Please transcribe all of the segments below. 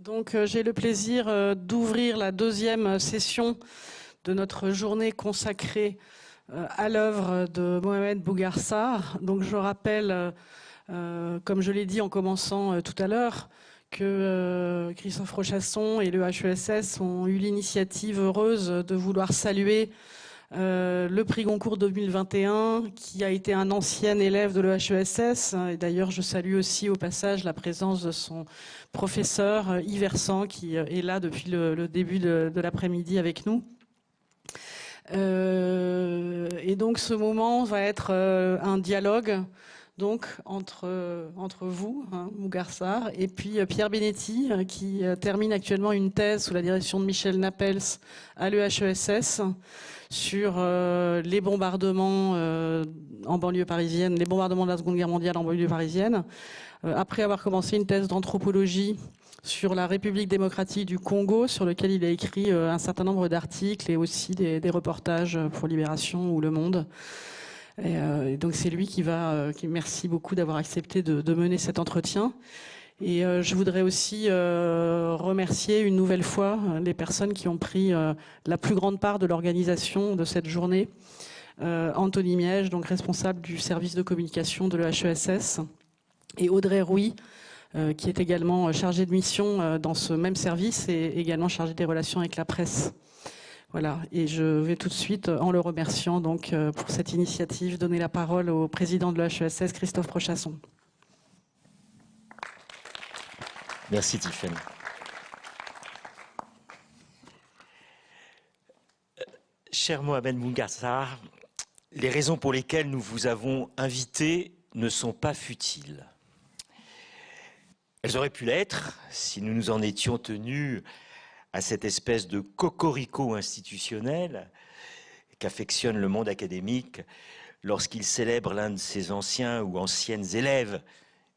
Donc j'ai le plaisir d'ouvrir la deuxième session de notre journée consacrée à l'œuvre de Mohamed Bougarsar. Donc je rappelle, comme je l'ai dit en commençant tout à l'heure, que Christophe Rochasson et le HESS ont eu l'initiative heureuse de vouloir saluer le prix Goncourt 2021, qui a été un ancien élève de l'EHESS. Et d'ailleurs, je salue aussi au passage la présence de son professeur Yves Versant, qui est là depuis le début de l'après-midi avec nous. Et donc ce moment va être un dialogue donc entre vous, Bougarsar, et puis Pierre Benetti, qui termine actuellement une thèse sous la direction de Michel Napels à l'EHESS sur les bombardements en banlieue parisienne, les bombardements de la Seconde Guerre mondiale en banlieue parisienne, après avoir commencé une thèse d'anthropologie sur la République démocratique du Congo, sur lequel il a écrit un certain nombre d'articles et aussi des reportages pour Libération ou Le Monde. Et donc c'est lui qui merci beaucoup d'avoir accepté de mener cet entretien. Et je voudrais aussi remercier une nouvelle fois les personnes qui ont pris la plus grande part de l'organisation de cette journée. Anthony Miège, donc responsable du service de communication de l'EHESS, et Audrey Rouy, qui est également chargée de mission dans ce même service et également chargée des relations avec la presse. Voilà, et je vais tout de suite, en le remerciant donc pour cette initiative, donner la parole au président de l'EHESS, Christophe Rochasson. Merci Tiffaine. Cher Mohamed Bougarsar, les raisons pour lesquelles nous vous avons invité ne sont pas futiles. Elles auraient pu l'être si nous nous en étions tenus à cette espèce de cocorico institutionnel qu'affectionne le monde académique lorsqu'il célèbre l'un de ses anciens ou anciennes élèves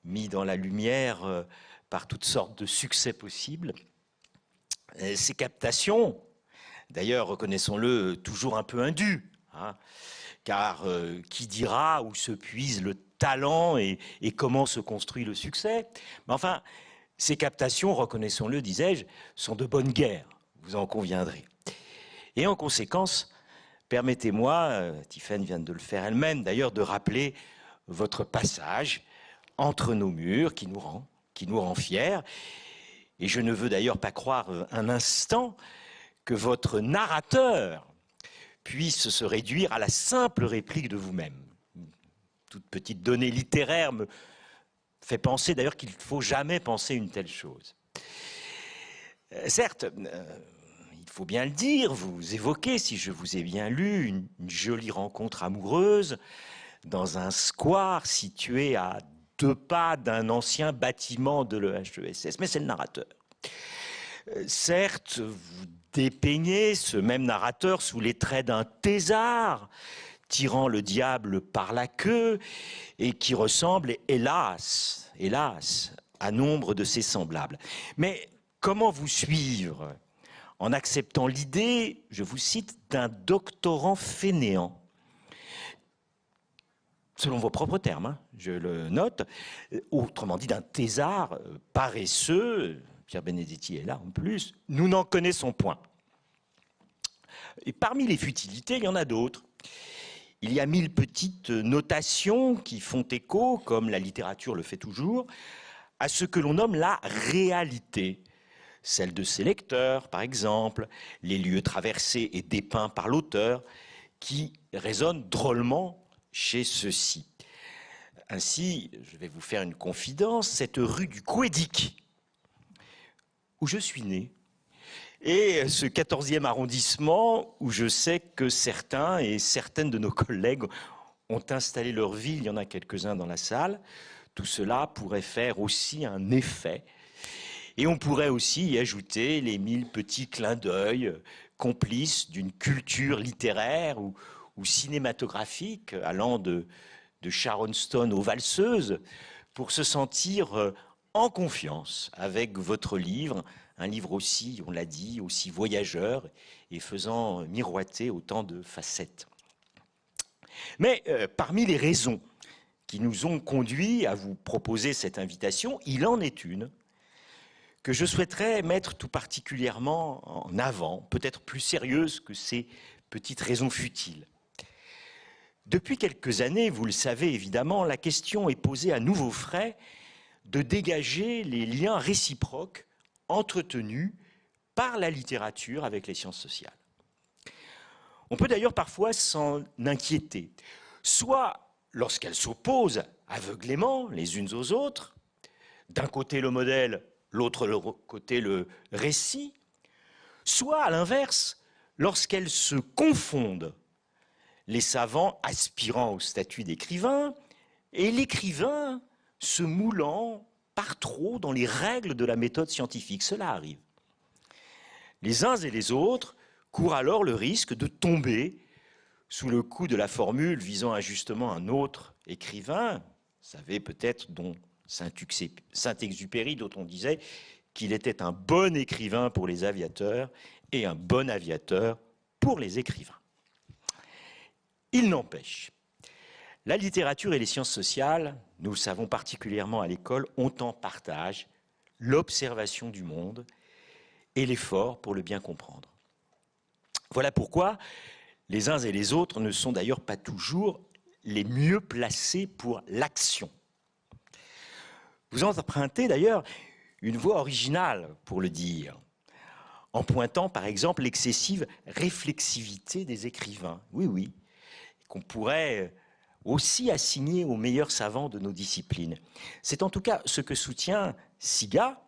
mis dans la lumière par toutes sortes de succès possibles. Ces captations, d'ailleurs, reconnaissons-le, toujours un peu indues, car qui dira où se puise le talent et comment se construit le succès? Mais enfin, ces captations, reconnaissons-le, disais-je, sont de bonne guerre, vous en conviendrez. Et en conséquence, permettez-moi, Tiffaine vient de le faire elle-même d'ailleurs, de rappeler votre passage entre nos murs qui nous rend fiers. Et je ne veux d'ailleurs pas croire un instant que votre narrateur puisse se réduire à la simple réplique de vous-même. Toute petite donnée littéraire me fait penser d'ailleurs qu'il ne faut jamais penser une telle chose. Certes, il faut bien le dire, vous évoquez, si je vous ai bien lu, une jolie rencontre amoureuse dans un square situé à 2 pas d'un ancien bâtiment de l'EHESS, mais c'est le narrateur. Certes, vous dépeignez ce même narrateur sous les traits d'un thésard, tirant le diable par la queue, et qui ressemble, hélas, à nombre de ses semblables. Mais comment vous suivre en acceptant l'idée, je vous cite, d'un doctorant fainéant? Selon vos propres termes, je le note, autrement dit d'un thésard paresseux, Pierre Benedetti est là en plus, nous n'en connaissons point. Et parmi les futilités, il y en a d'autres. Il y a 1000 petites notations qui font écho, comme la littérature le fait toujours, à ce que l'on nomme la réalité. Celle de ses lecteurs, par exemple, les lieux traversés et dépeints par l'auteur, qui résonnent drôlement chez ceux-ci. Ainsi, je vais vous faire une confidence, cette rue du Couédic, où je suis né, et ce 14e arrondissement où je sais que certains et certaines de nos collègues ont installé leur vie, il y en a quelques-uns dans la salle, tout cela pourrait faire aussi un effet. Et on pourrait aussi y ajouter les 1000 petits clins d'œil complices d'une culture littéraire ou cinématographique, allant de Sharon Stone aux valseuses, pour se sentir en confiance avec votre livre, un livre aussi, on l'a dit, aussi voyageur et faisant miroiter autant de facettes. Mais parmi les raisons qui nous ont conduits à vous proposer cette invitation, il en est une que je souhaiterais mettre tout particulièrement en avant, peut-être plus sérieuse que ces petites raisons futiles. Depuis quelques années, vous le savez évidemment, la question est posée à nouveau frais de dégager les liens réciproques entretenus par la littérature avec les sciences sociales. On peut d'ailleurs parfois s'en inquiéter, soit lorsqu'elles s'opposent aveuglément les unes aux autres, d'un côté le modèle, l'autre côté le récit, soit à l'inverse, lorsqu'elles se confondent, les savants aspirant au statut d'écrivain et l'écrivain se moulant par trop dans les règles de la méthode scientifique. Cela arrive. Les uns et les autres courent alors le risque de tomber sous le coup de la formule visant injustement un autre écrivain, vous savez peut-être dont Saint-Exupéry, dont on disait qu'il était un bon écrivain pour les aviateurs et un bon aviateur pour les écrivains. Il n'empêche, la littérature et les sciences sociales, nous le savons particulièrement à l'école, ont en partage l'observation du monde et l'effort pour le bien comprendre. Voilà pourquoi les uns et les autres ne sont d'ailleurs pas toujours les mieux placés pour l'action. Vous empruntez d'ailleurs une voie originale pour le dire, en pointant par exemple l'excessive réflexivité des écrivains. Oui, qu'on pourrait aussi assigner aux meilleurs savants de nos disciplines. C'est en tout cas ce que soutient Siga,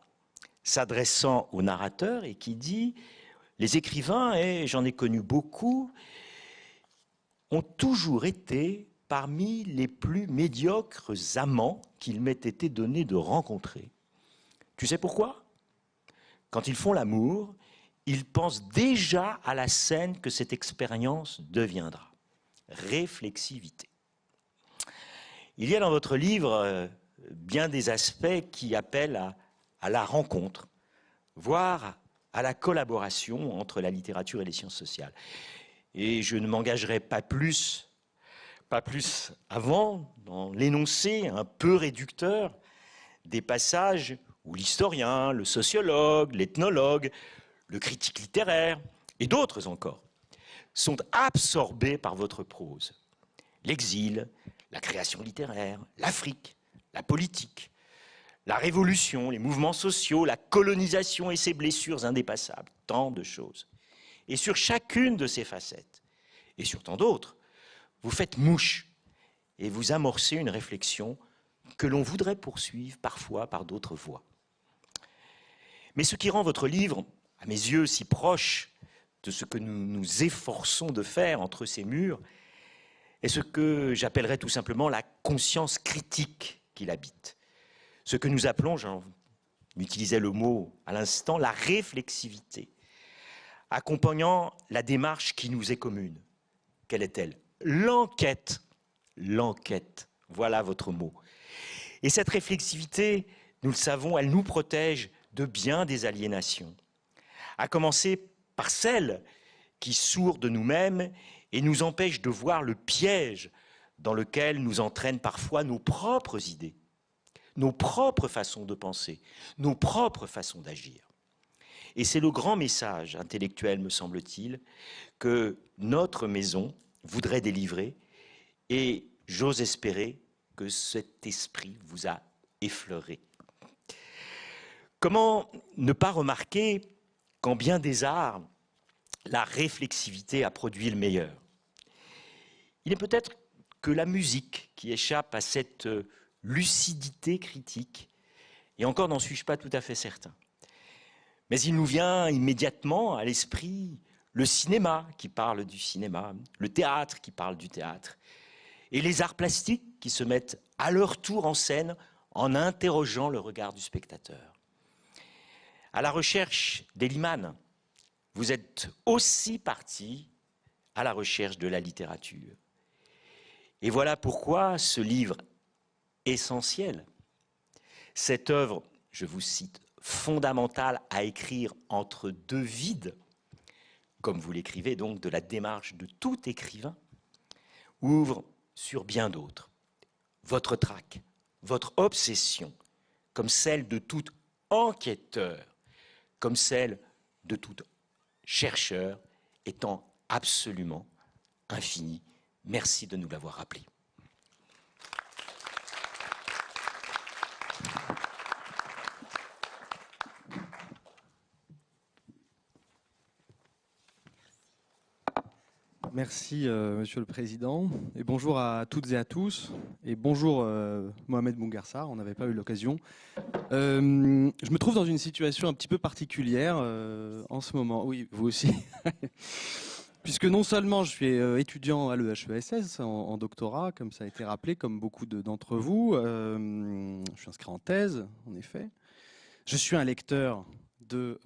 s'adressant au narrateur et qui dit « Les écrivains, et j'en ai connu beaucoup, ont toujours été parmi les plus médiocres amants qu'il m'ait été donné de rencontrer. Tu sais pourquoi? Quand ils font l'amour, ils pensent déjà à la scène que cette expérience deviendra. » Réflexivité. Il y a dans votre livre bien des aspects qui appellent à la rencontre, voire à la collaboration entre la littérature et les sciences sociales. Et je ne m'engagerai pas plus avant dans l'énoncé un peu réducteur des passages où l'historien, le sociologue, l'ethnologue, le critique littéraire et d'autres encore sont absorbés par votre prose. L'exil, la création littéraire, l'Afrique, la politique, la révolution, les mouvements sociaux, la colonisation et ses blessures indépassables, tant de choses. Et sur chacune de ces facettes, et sur tant d'autres, vous faites mouche et vous amorcez une réflexion que l'on voudrait poursuivre parfois par d'autres voies. Mais ce qui rend votre livre, à mes yeux, si proche de ce que nous nous efforçons de faire entre ces murs, est ce que j'appellerais tout simplement la conscience critique qu'il habite. Ce que nous appelons, j'en utilisais le mot à l'instant, la réflexivité, accompagnant la démarche qui nous est commune. Quelle est-elle? L'enquête. L'enquête, voilà votre mot. Et cette réflexivité, nous le savons, elle nous protège de bien des aliénations. À commencer par celle qui sourd de nous-mêmes et nous empêche de voir le piège dans lequel nous entraînent parfois nos propres idées, nos propres façons de penser, nos propres façons d'agir. Et c'est le grand message intellectuel, me semble-t-il, que notre maison voudrait délivrer, et j'ose espérer que cet esprit vous a effleuré. Comment ne pas remarquer qu'en bien des arts, la réflexivité a produit le meilleur? Il est peut-être que la musique qui échappe à cette lucidité critique, et encore n'en suis-je pas tout à fait certain. Mais il nous vient immédiatement à l'esprit le cinéma qui parle du cinéma, le théâtre qui parle du théâtre, et les arts plastiques qui se mettent à leur tour en scène en interrogeant le regard du spectateur. À la recherche d'Eliman, vous êtes aussi parti à la recherche de la littérature. Et voilà pourquoi ce livre essentiel, cette œuvre, je vous cite, fondamentale à écrire entre deux vides, comme vous l'écrivez donc de la démarche de tout écrivain, ouvre sur bien d'autres. Votre trac, votre obsession, comme celle de toute enquêteur, comme celle de tout chercheur, étant absolument infinie. Merci de nous l'avoir rappelé. Merci, Monsieur le Président, et bonjour à toutes et à tous, et bonjour Mohamed Boungarsar, on n'avait pas eu l'occasion. Je me trouve dans une situation un petit peu particulière en ce moment, oui, vous aussi, puisque non seulement je suis étudiant à l'EHESS en doctorat, comme ça a été rappelé, comme beaucoup d'entre vous, je suis inscrit en thèse, en effet, je suis un lecteur de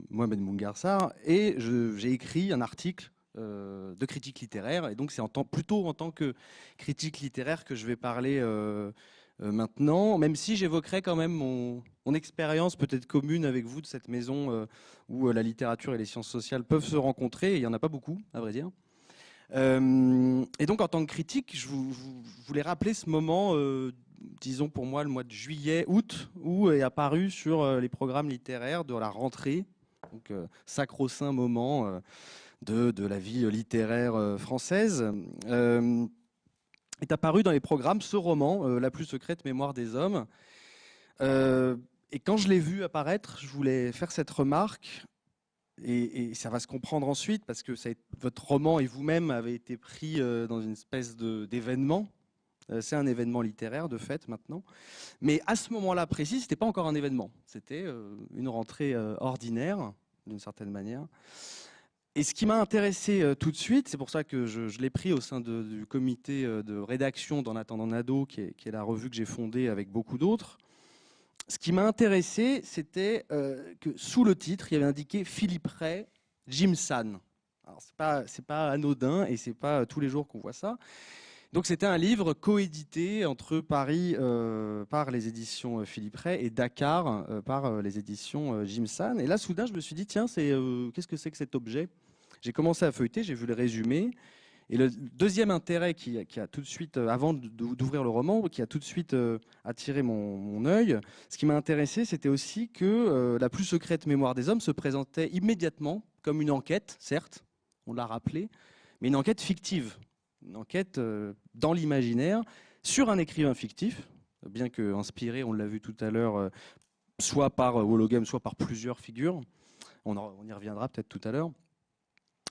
Mohamed Boungarsar, et j'ai écrit un article de critique littéraire, et donc c'est plutôt en tant que critique littéraire que je vais parler maintenant, même si j'évoquerai quand même mon expérience peut-être commune avec vous de cette maison où la littérature et les sciences sociales peuvent se rencontrer, et il n'y en a pas beaucoup, à vrai dire. Et donc en tant que critique, je voulais rappeler ce moment, disons pour moi le mois de juillet, août, où est apparu sur les programmes littéraires de la rentrée, donc sacro-saint moment de la vie littéraire française, est apparu dans les programmes ce roman, La plus secrète mémoire des hommes. Et quand je l'ai vu apparaître, je voulais faire cette remarque, et ça va se comprendre ensuite, parce que votre roman et vous-même avez été pris dans une espèce d'événement. C'est un événement littéraire, de fait, maintenant. Mais à ce moment-là précis, ce n'était pas encore un événement. C'était une rentrée ordinaire, d'une certaine manière. Et ce qui m'a intéressé tout de suite, c'est pour ça que je l'ai pris au sein du comité de rédaction d'En attendant Nado, qui est la revue que j'ai fondée avec beaucoup d'autres. Ce qui m'a intéressé, c'était que sous le titre, il y avait indiqué Philippe Ray, Jim San. Alors c'est pas anodin, et c'est pas tous les jours qu'on voit ça. Donc c'était un livre coédité entre Paris par les éditions Philippe Ray et Dakar par les éditions Jim San. Et là, soudain, je me suis dit, tiens, qu'est-ce que c'est que cet objet? J'ai commencé à feuilleter, j'ai vu le résumé. Et le deuxième intérêt qui a tout de suite, avant d'ouvrir le roman, qui a tout de suite attiré mon œil, ce qui m'a intéressé, c'était aussi que La plus secrète mémoire des hommes se présentait immédiatement comme une enquête, certes, on l'a rappelé, mais une enquête fictive. Une enquête dans l'imaginaire sur un écrivain fictif, bien que inspiré, on l'a vu tout à l'heure, soit par Wologam, soit par plusieurs figures. On y reviendra peut-être tout à l'heure.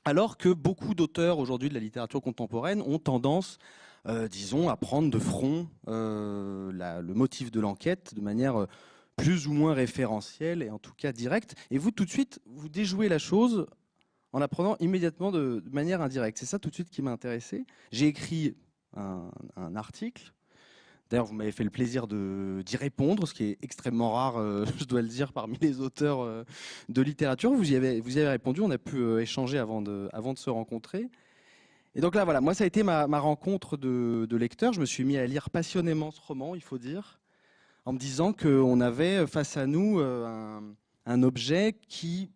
Alors que beaucoup d'auteurs aujourd'hui de la littérature contemporaine ont tendance, disons, à prendre de front le motif de l'enquête de manière plus ou moins référentielle et en tout cas directe. Et vous, tout de suite, vous déjouez la chose en la prenant immédiatement de manière indirecte. C'est ça tout de suite qui m'a intéressé. J'ai écrit un article. D'ailleurs, vous m'avez fait le plaisir d'y répondre, ce qui est extrêmement rare, je dois le dire, parmi les auteurs de littérature. Vous y avez répondu, on a pu échanger avant de se rencontrer. Et donc là, voilà, moi, ça a été ma rencontre de lecteur. Je me suis mis à lire passionnément ce roman, il faut dire, en me disant qu'on avait face à nous un objet qui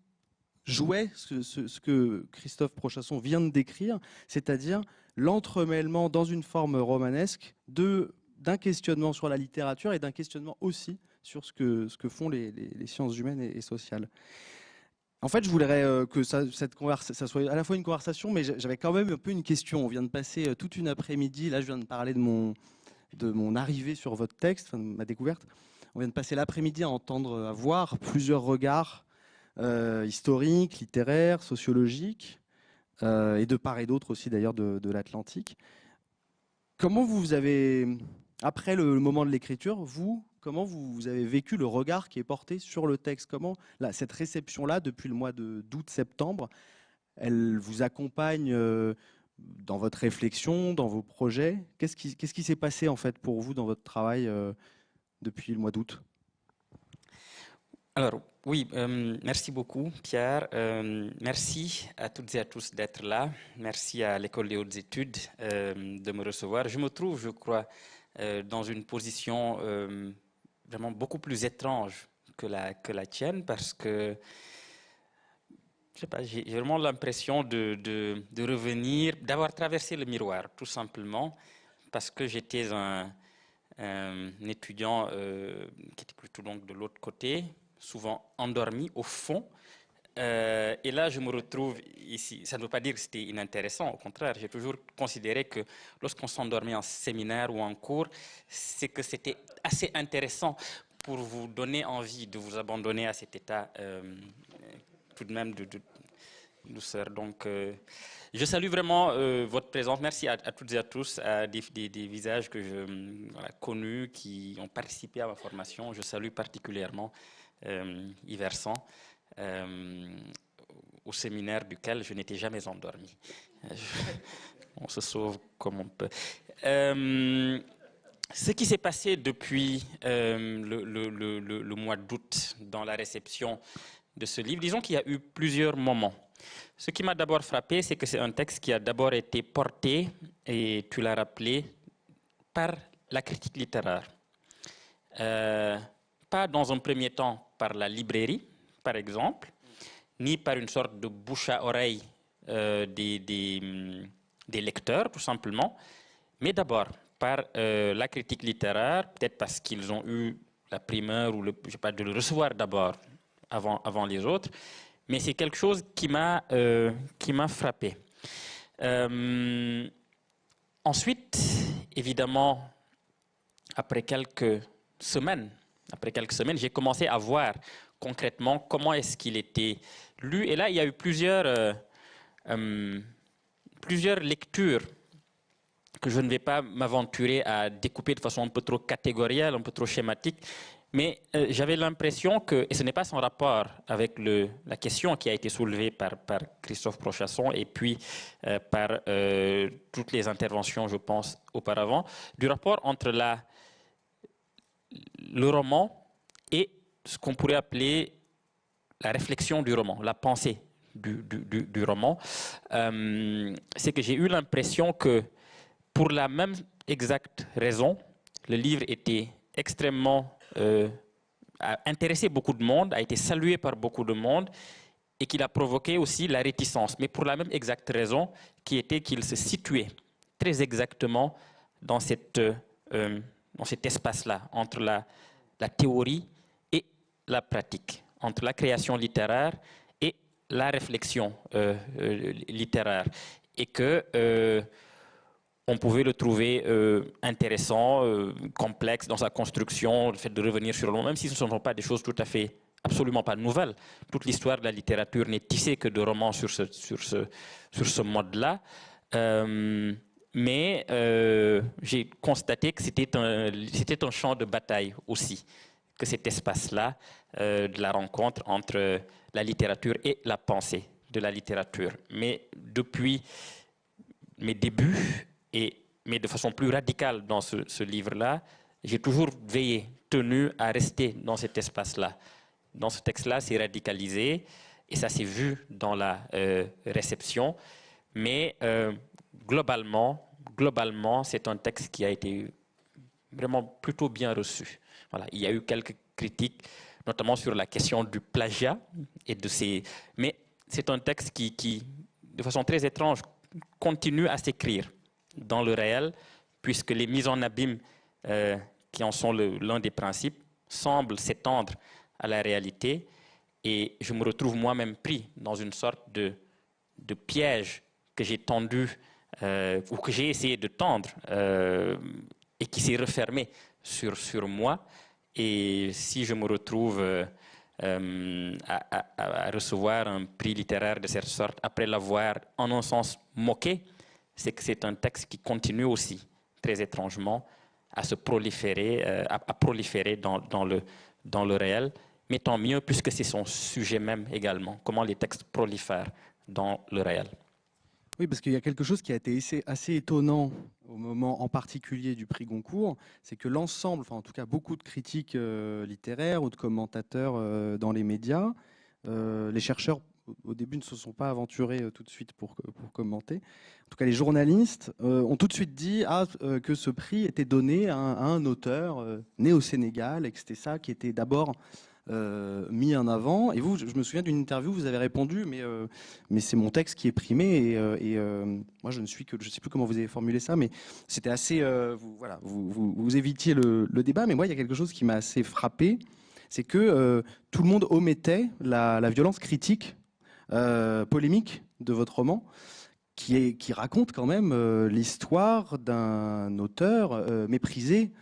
jouait ce que Christophe Prochasson vient de décrire, c'est-à-dire l'entremêlement dans une forme romanesque d'un questionnement sur la littérature et d'un questionnement aussi sur ce que font les sciences humaines et sociales. En fait, je voudrais que ça soit à la fois une conversation, mais j'avais quand même un peu une question. On vient de passer toute une après-midi, là je viens de parler de mon arrivée sur votre texte, enfin, de ma découverte. On vient de passer l'après-midi à voir plusieurs regards historiques, littéraires, sociologiques, et de part et d'autre aussi d'ailleurs de l'Atlantique. Comment vous avez, après le moment de l'écriture, comment vous avez vécu le regard qui est porté sur le texte? Comment cette réception-là, depuis le mois d'août-septembre, elle vous accompagne dans votre réflexion, dans vos projets? Qu'est-ce qui s'est passé en fait pour vous dans votre travail depuis le mois d'août? Alors, oui, merci beaucoup, Pierre. Merci à toutes et à tous d'être là. Merci à l'École des hautes études de me recevoir. Je me trouve, je crois, dans une position vraiment beaucoup plus étrange que la tienne, parce que je sais pas, j'ai vraiment l'impression de revenir, d'avoir traversé le miroir, tout simplement, parce que j'étais un étudiant qui était plutôt donc de l'autre côté, souvent endormi au fond. Et là, je me retrouve ici. Ça ne veut pas dire que c'était inintéressant, au contraire. J'ai toujours considéré que lorsqu'on s'endormait en séminaire ou en cours, c'est que c'était assez intéressant pour vous donner envie de vous abandonner à cet état tout de même de douceur. Donc, je salue vraiment votre présence. Merci à toutes et à tous, à des visages que je connus, qui ont participé à ma formation. Je salue particulièrement Yversan, au séminaire duquel je n'étais jamais endormi. On se sauve comme on peut. Ce qui s'est passé depuis le mois d'août dans la réception de ce livre, disons qu'il y a eu plusieurs moments. Ce qui m'a d'abord frappé, c'est que c'est un texte qui a d'abord été porté, et tu l'as rappelé, par la critique littéraire. Pas dans un premier temps par la librairie, par exemple, ni par une sorte de bouche à oreille des lecteurs, tout simplement, mais d'abord par la critique littéraire, peut-être parce qu'ils ont eu la primeur ou je sais pas, de le recevoir d'abord avant les autres, mais c'est quelque chose qui m'a frappé. Ensuite, évidemment, après quelques semaines, j'ai commencé à voir concrètement comment est-ce qu'il était lu. Et là, il y a eu plusieurs lectures que je ne vais pas m'aventurer à découper de façon un peu trop catégorielle, un peu trop schématique, mais j'avais l'impression que, et ce n'est pas sans rapport avec la question qui a été soulevée par Christophe Prochasson et puis par toutes les interventions, je pense, auparavant, du rapport entre le roman et ce qu'on pourrait appeler la réflexion du roman, la pensée du roman. C'est que j'ai eu l'impression que, pour la même exacte raison, le livre était extrêmement a intéressé beaucoup de monde, a été salué par beaucoup de monde, et qu'il a provoqué aussi la réticence. Mais pour la même exacte raison, qui était qu'il se situait très exactement dans cet espace-là, entre la théorie et la pratique, entre la création littéraire et la réflexion littéraire. Et que on pouvait le trouver intéressant, complexe dans sa construction, le fait de revenir sur le roman, même si ce ne sont pas des choses tout à fait, absolument pas nouvelles. Toute l'histoire de la littérature n'est tissée que de romans sur ce mode-là. Mais j'ai constaté que c'était un champ de bataille aussi, que cet espace-là de la rencontre entre la littérature et la pensée de la littérature. Mais depuis mes débuts, mais de façon plus radicale dans ce livre-là, j'ai toujours veillé, tenu à rester dans cet espace-là. Dans ce texte-là, c'est radicalisé, et ça s'est vu dans la réception, mais globalement, c'est un texte qui a été vraiment plutôt bien reçu. Voilà. Il y a eu quelques critiques, notamment sur la question du plagiat, mais c'est un texte qui, de façon très étrange, continue à s'écrire dans le réel, puisque les mises en abîme qui en sont l'un des principes semblent s'étendre à la réalité, et je me retrouve moi-même pris dans une sorte de piège que j'ai tendu ou que j'ai essayé de tendre et qui s'est refermé sur moi. Et si je me retrouve à recevoir un prix littéraire de cette sorte après l'avoir en un sens moqué, c'est que c'est un texte qui continue aussi, très étrangement, à se proliférer, à proliférer dans le réel. Mais tant mieux, puisque c'est son sujet même également, comment les textes prolifèrent dans le réel. Oui, parce qu'il y a quelque chose qui a été assez étonnant au moment en particulier du prix Goncourt, c'est que l'ensemble, enfin en tout cas beaucoup de critiques littéraires ou de commentateurs dans les médias, les chercheurs au début ne se sont pas aventurés tout de suite pour commenter. En tout cas, les journalistes ont tout de suite dit que ce prix était donné à un auteur né au Sénégal et que c'était ça qui était d'abord mis en avant. Et vous, je me souviens d'une interview, vous avez répondu, mais c'est mon texte qui est primé. Moi, je ne suis que, je ne sais plus comment vous avez formulé ça, mais c'était assez. Vous évitiez le débat. Mais moi, il y a quelque chose qui m'a assez frappé, c'est que tout le monde omettait la violence critique, polémique de votre roman, qui raconte quand même l'histoire d'un auteur méprisé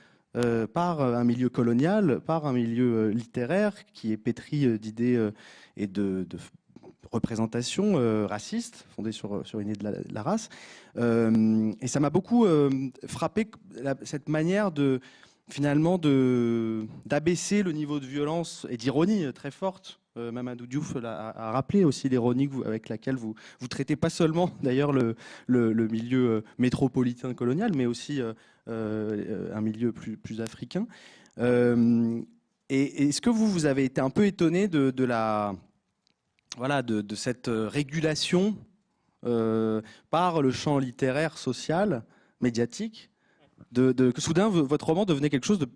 par un milieu colonial, par un milieu littéraire qui est pétri d'idées et de représentations racistes, fondées sur une idée de la race. Et ça m'a beaucoup frappé, cette manière finalement d'abaisser le niveau de violence et d'ironie très forte. Mamadou Diouf a rappelé aussi l'ironie avec laquelle vous traitez pas seulement d'ailleurs le milieu métropolitain colonial, mais aussi un milieu plus africain. Et est-ce que vous avez été un peu étonné de cette régulation par le champ littéraire, social, médiatique, que soudain votre roman devenait quelque chose de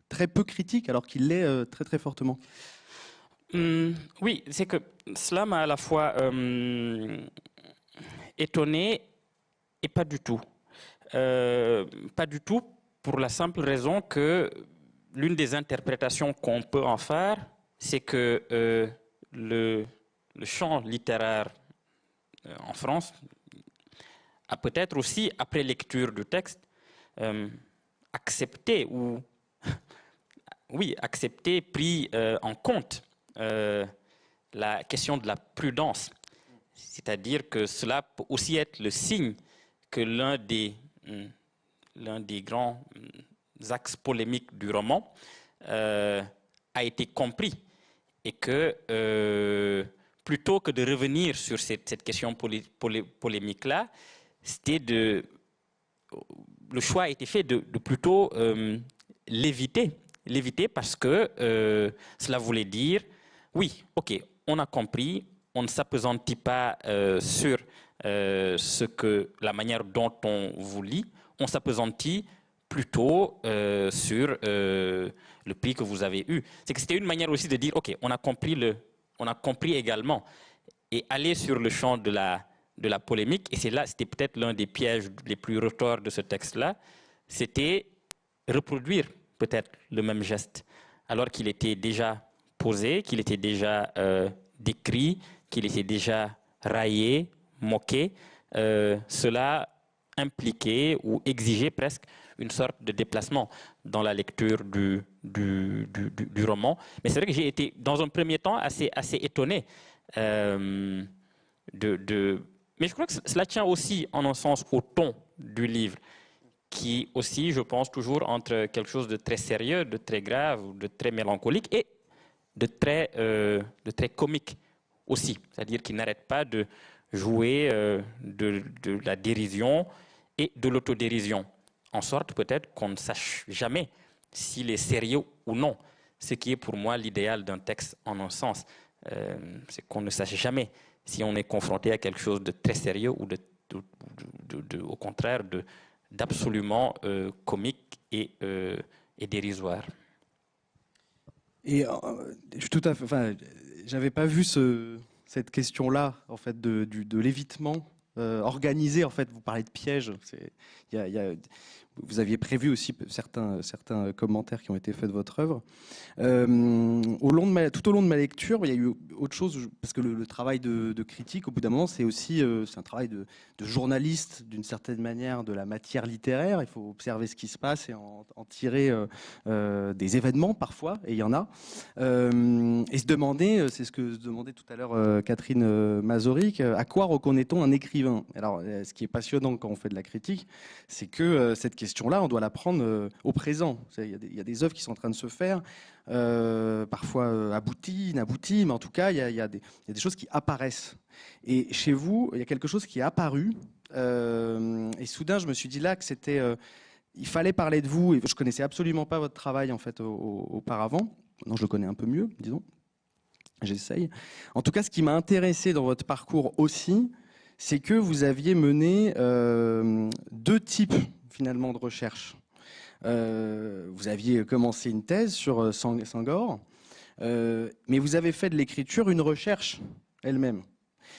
très peu critique alors qu'il l'est très très fortement? Oui, c'est que cela m'a à la fois étonné et pas du tout. Pas du tout pour la simple raison que l'une des interprétations qu'on peut en faire, c'est que le champ littéraire en France a peut-être aussi, après lecture du texte, accepté ou pris en compte la question de la prudence. C'est-à-dire que cela peut aussi être le signe que l'un des grands axes polémiques du roman a été compris et que plutôt que de revenir sur cette question polémique-là, le choix a été fait de plutôt l'éviter parce que cela voulait dire oui, ok, on a compris, on ne s'appesantit pas sur la manière dont on vous lit, on s'appesantit plutôt sur le prix que vous avez eu. C'est que c'était une manière aussi de dire ok, on a compris également, et aller sur le champ de la polémique, et c'était peut-être l'un des pièges les plus retors de ce texte-là, c'était reproduire peut-être le même geste, alors qu'il était déjà posé, qu'il était déjà décrit, qu'il était déjà raillé, moqué. Cela impliquait ou exigeait presque une sorte de déplacement dans la lecture du roman. Mais c'est vrai que j'ai été, dans un premier temps, assez étonné. Mais je crois que cela tient aussi, en un sens, au ton du livre, qui aussi, je pense, toujours entre quelque chose de très sérieux, de très grave, de très mélancolique et de très comique aussi. C'est-à-dire qu'il n'arrête pas de jouer de la dérision et de l'autodérision, en sorte peut-être qu'on ne sache jamais s'il est sérieux ou non. Ce qui est pour moi l'idéal d'un texte en un sens, c'est qu'on ne sache jamais si on est confronté à quelque chose de très sérieux ou au contraire d'absolument comique et dérisoire. Et j'avais pas vu cette question-là, en fait, de l'évitement organisé. En fait, vous parlez de piège. Vous aviez prévu aussi certains commentaires qui ont été faits de votre œuvre. Tout au long de ma lecture, il y a eu autre chose, parce que le travail de critique, au bout d'un moment, c'est aussi c'est un travail de journaliste, d'une certaine manière, de la matière littéraire. Il faut observer ce qui se passe et en tirer des événements, parfois, et il y en a. Et se demander, c'est ce que se demandait tout à l'heure Catherine Mazorik, à quoi reconnaît-on un écrivain? Alors, ce qui est passionnant quand on fait de la critique, c'est que cette question-là, on doit la prendre au présent. Il y a des œuvres qui sont en train de se faire, parfois abouties, inabouties, mais en tout cas, il y a des choses qui apparaissent. Et chez vous, il y a quelque chose qui est apparu, et soudain, je me suis dit là que c'était... il fallait parler de vous, et je connaissais absolument pas votre travail en fait auparavant. Maintenant, je le connais un peu mieux, disons. J'essaye. En tout cas, ce qui m'a intéressé dans votre parcours aussi, c'est que vous aviez mené deux types finalement de recherche. Vous aviez commencé une thèse sur Senghor, Mais vous avez fait de l'écriture une recherche elle-même.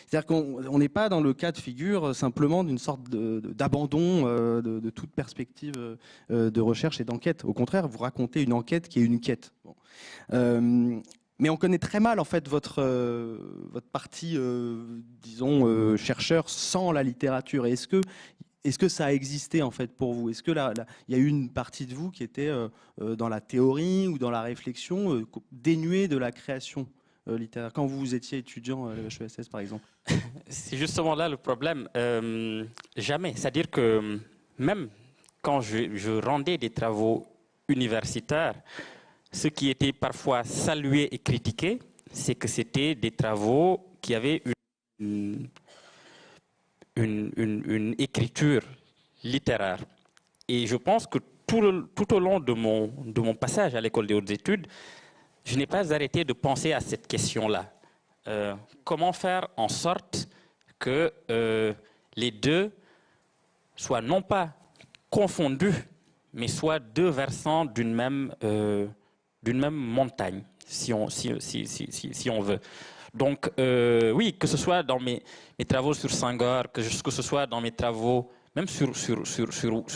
C'est-à-dire qu'on n'est pas dans le cas de figure simplement d'une sorte d'abandon de toute perspective de recherche et d'enquête. Au contraire, vous racontez une enquête qui est une quête. Bon. Mais on connaît très mal en fait votre partie, disons, chercheur sans la littérature. Et est-ce que ça a existé en fait pour vous? Est-ce que il y a eu une partie de vous qui était dans la théorie ou dans la réflexion, dénuée de la création littéraire, quand vous étiez étudiant à l'EHESS par exemple? C'est justement là le problème. Jamais. C'est-à-dire que même quand je rendais des travaux universitaires, ce qui était parfois salué et critiqué, c'est que c'était des travaux qui avaient une écriture littéraire. Et je pense que tout au long de mon passage à l'école des hautes études, je n'ai pas arrêté de penser à cette question-là. Comment faire en sorte que les deux soient non pas confondus, mais soient deux versants d'une même montagne, si on veut. Donc, oui, que ce soit dans mes travaux sur Senghor, que ce soit dans mes travaux, même sur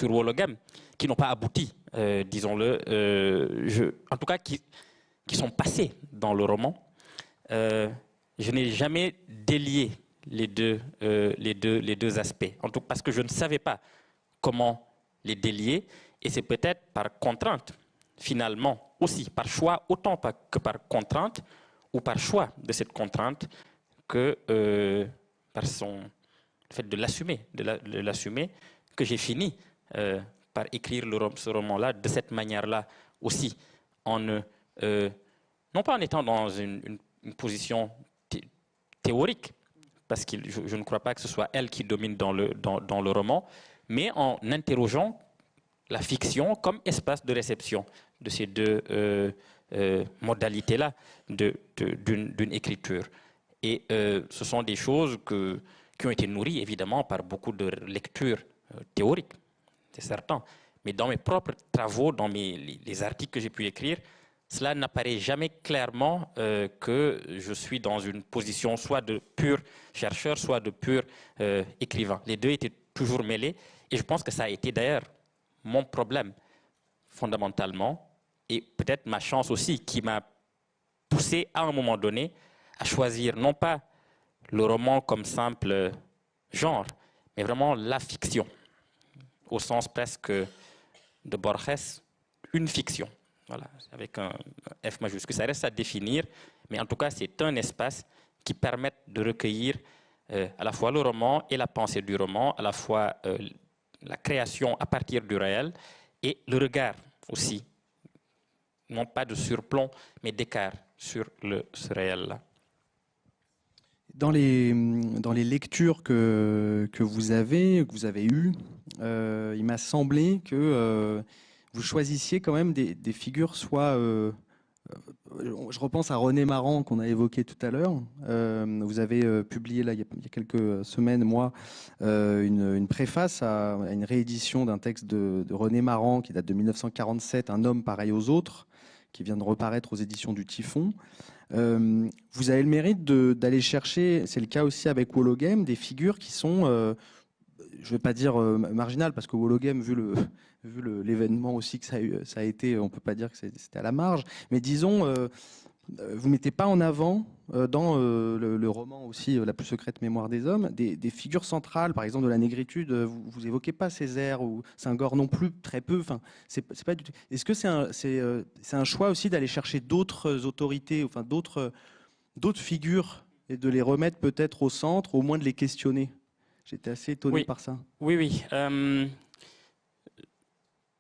Wologam, qui n'ont pas abouti, disons-le, en tout cas qui sont passés dans le roman, je n'ai jamais délié les deux aspects, en tout cas parce que je ne savais pas comment les délier, et c'est peut-être par contrainte, finalement, aussi, par choix, autant que par contrainte, ou par choix de cette contrainte, que par le fait de l'assumer, que j'ai fini par écrire ce roman-là de cette manière-là aussi, non pas en étant dans une position théorique, parce que je ne crois pas que ce soit elle qui domine dans le roman, mais en interrogeant la fiction comme espace de réception de ces deux modalités-là d'une écriture. Et ce sont des choses qui ont été nourries évidemment par beaucoup de lectures théoriques, c'est certain. Mais dans mes propres travaux, dans les articles que j'ai pu écrire, cela n'apparaît jamais clairement que je suis dans une position soit de pur chercheur, soit de pur écrivain. Les deux étaient toujours mêlés, et je pense que ça a été d'ailleurs mon problème fondamentalement, et peut-être ma chance aussi, qui m'a poussé à un moment donné à choisir non pas le roman comme simple genre, mais vraiment la fiction, au sens presque de Borges, une fiction. Voilà, avec un F majuscule. Ça reste à définir, mais en tout cas, c'est un espace qui permet de recueillir à la fois le roman et la pensée du roman, à la fois la création à partir du réel et le regard aussi, non pas de surplomb, mais d'écart sur ce réel-là. Dans les lectures que vous avez eues, il m'a semblé que vous choisissiez quand même des figures, soit... je repense à René Maran qu'on a évoqué tout à l'heure. Vous avez publié là, il y a quelques semaines, une préface à une réédition d'un texte de René Maran qui date de 1947, Un homme pareil aux autres, qui vient de reparaître aux éditions du Typhon. Vous avez le mérite d'aller chercher, c'est le cas aussi avec Wologam, des figures qui sont, je ne vais pas dire marginales, parce que Wologam, vu l'événement aussi que ça a été, on ne peut pas dire que c'était à la marge, mais disons, vous ne mettez pas en avant, dans le roman aussi, La plus secrète mémoire des hommes, des figures centrales, par exemple de la négritude. Vous évoquez pas Césaire ou Senghor non plus, très peu. Enfin, c'est pas du tout. Est-ce que c'est un choix aussi d'aller chercher d'autres autorités, enfin d'autres figures, et de les remettre peut-être au centre, au moins de les questionner? J'étais assez étonné par ça. Oui.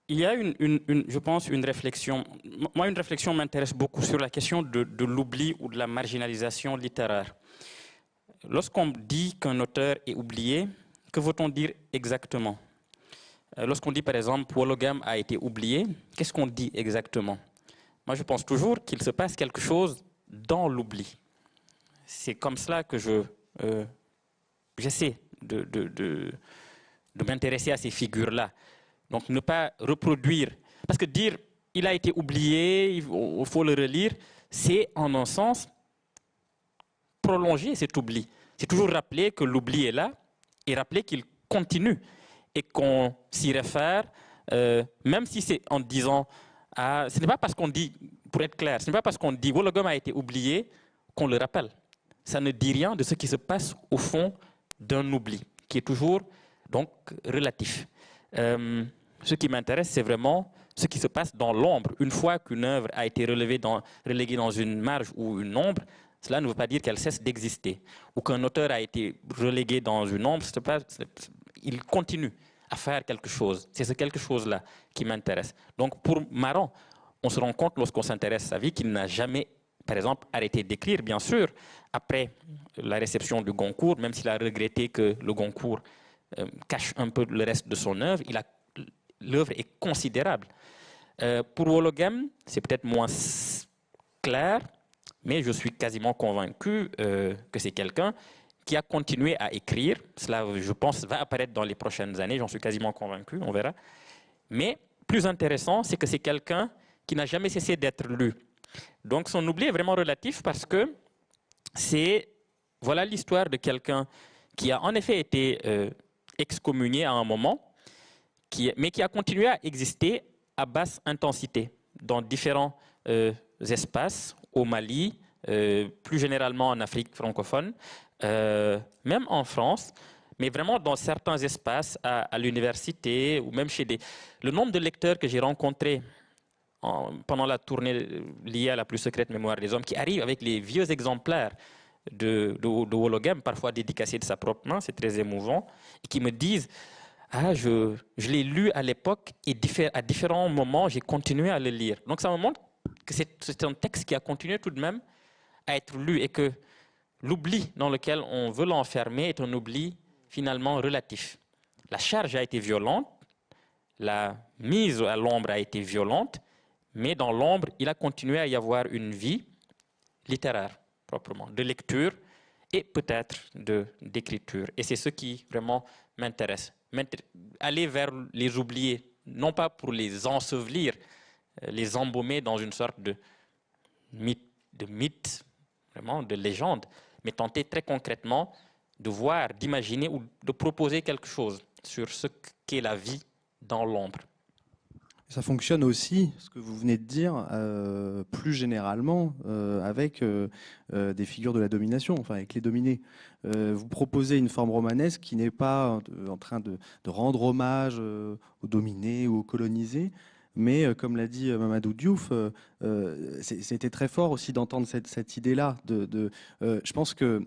Il y a je pense, une réflexion. Moi, une réflexion m'intéresse beaucoup sur la question de l'oubli ou de la marginalisation littéraire. Lorsqu'on dit qu'un auteur est oublié, que veut-on dire exactement? Lorsqu'on dit, par exemple, Wologam a été oublié, qu'est-ce qu'on dit exactement? Moi, je pense toujours qu'il se passe quelque chose dans l'oubli. C'est comme cela que j'essaie de m'intéresser à ces figures-là. Donc, ne pas reproduire. Parce que dire il a été oublié, il faut le relire, c'est en un sens prolonger cet oubli. C'est toujours rappeler que l'oubli est là et rappeler qu'il continue et qu'on s'y réfère, même si c'est en disant, ce n'est pas parce qu'on dit, pour être clair, ce n'est pas parce qu'on dit Wologom a été oublié qu'on le rappelle. Ça ne dit rien de ce qui se passe au fond d'un oubli, qui est toujours donc relatif. Ce qui m'intéresse, c'est vraiment ce qui se passe dans l'ombre. Une fois qu'une œuvre a été reléguée dans une marge ou une ombre, cela ne veut pas dire qu'elle cesse d'exister. Ou qu'un auteur a été relégué dans une ombre, il continue à faire quelque chose. C'est ce quelque chose-là qui m'intéresse. Donc pour Maran, on se rend compte lorsqu'on s'intéresse à sa vie qu'il n'a jamais, par exemple, arrêté d'écrire, bien sûr, après la réception du Goncourt, même s'il a regretté que le Goncourt cache un peu le reste de son œuvre, l'œuvre est considérable. Pour Wologam, c'est peut-être moins clair, mais je suis quasiment convaincu que c'est quelqu'un qui a continué à écrire. Cela, je pense, va apparaître dans les prochaines années, j'en suis quasiment convaincu, on verra. Mais plus intéressant, c'est que c'est quelqu'un qui n'a jamais cessé d'être lu. Donc son oubli est vraiment relatif parce que voilà l'histoire de quelqu'un qui a en effet été excommunié à un moment, mais qui a continué à exister à basse intensité dans différents espaces, au Mali, plus généralement en Afrique francophone, même en France, mais vraiment dans certains espaces, à l'université ou même chez Le nombre de lecteurs que j'ai rencontrés pendant la tournée liée à la plus secrète mémoire des hommes, qui arrivent avec les vieux exemplaires de Wologam, parfois dédicacés de sa propre main, c'est très émouvant, et qui me disent je l'ai lu à l'époque et à différents moments, j'ai continué à le lire. Donc ça me montre que c'est un texte qui a continué tout de même à être lu et que l'oubli dans lequel on veut l'enfermer est un oubli finalement relatif. La charge a été violente, la mise à l'ombre a été violente, mais dans l'ombre, il a continué à y avoir une vie littéraire, proprement, de lecture et peut-être d'écriture. Et c'est ce qui vraiment m'intéresse. Aller vers les oubliés, non pas pour les ensevelir, les embaumer dans une sorte de mythe, vraiment de légende, mais tenter très concrètement de voir, d'imaginer ou de proposer quelque chose sur ce qu'est la vie dans l'ombre. Ça fonctionne aussi, ce que vous venez de dire, plus généralement avec des figures de la domination, enfin avec les dominés. Vous proposez une forme romanesque qui n'est pas en train de rendre hommage aux dominés ou aux colonisés, mais comme l'a dit Mamadou Diouf, c'était très fort aussi d'entendre cette idée-là. Je pense que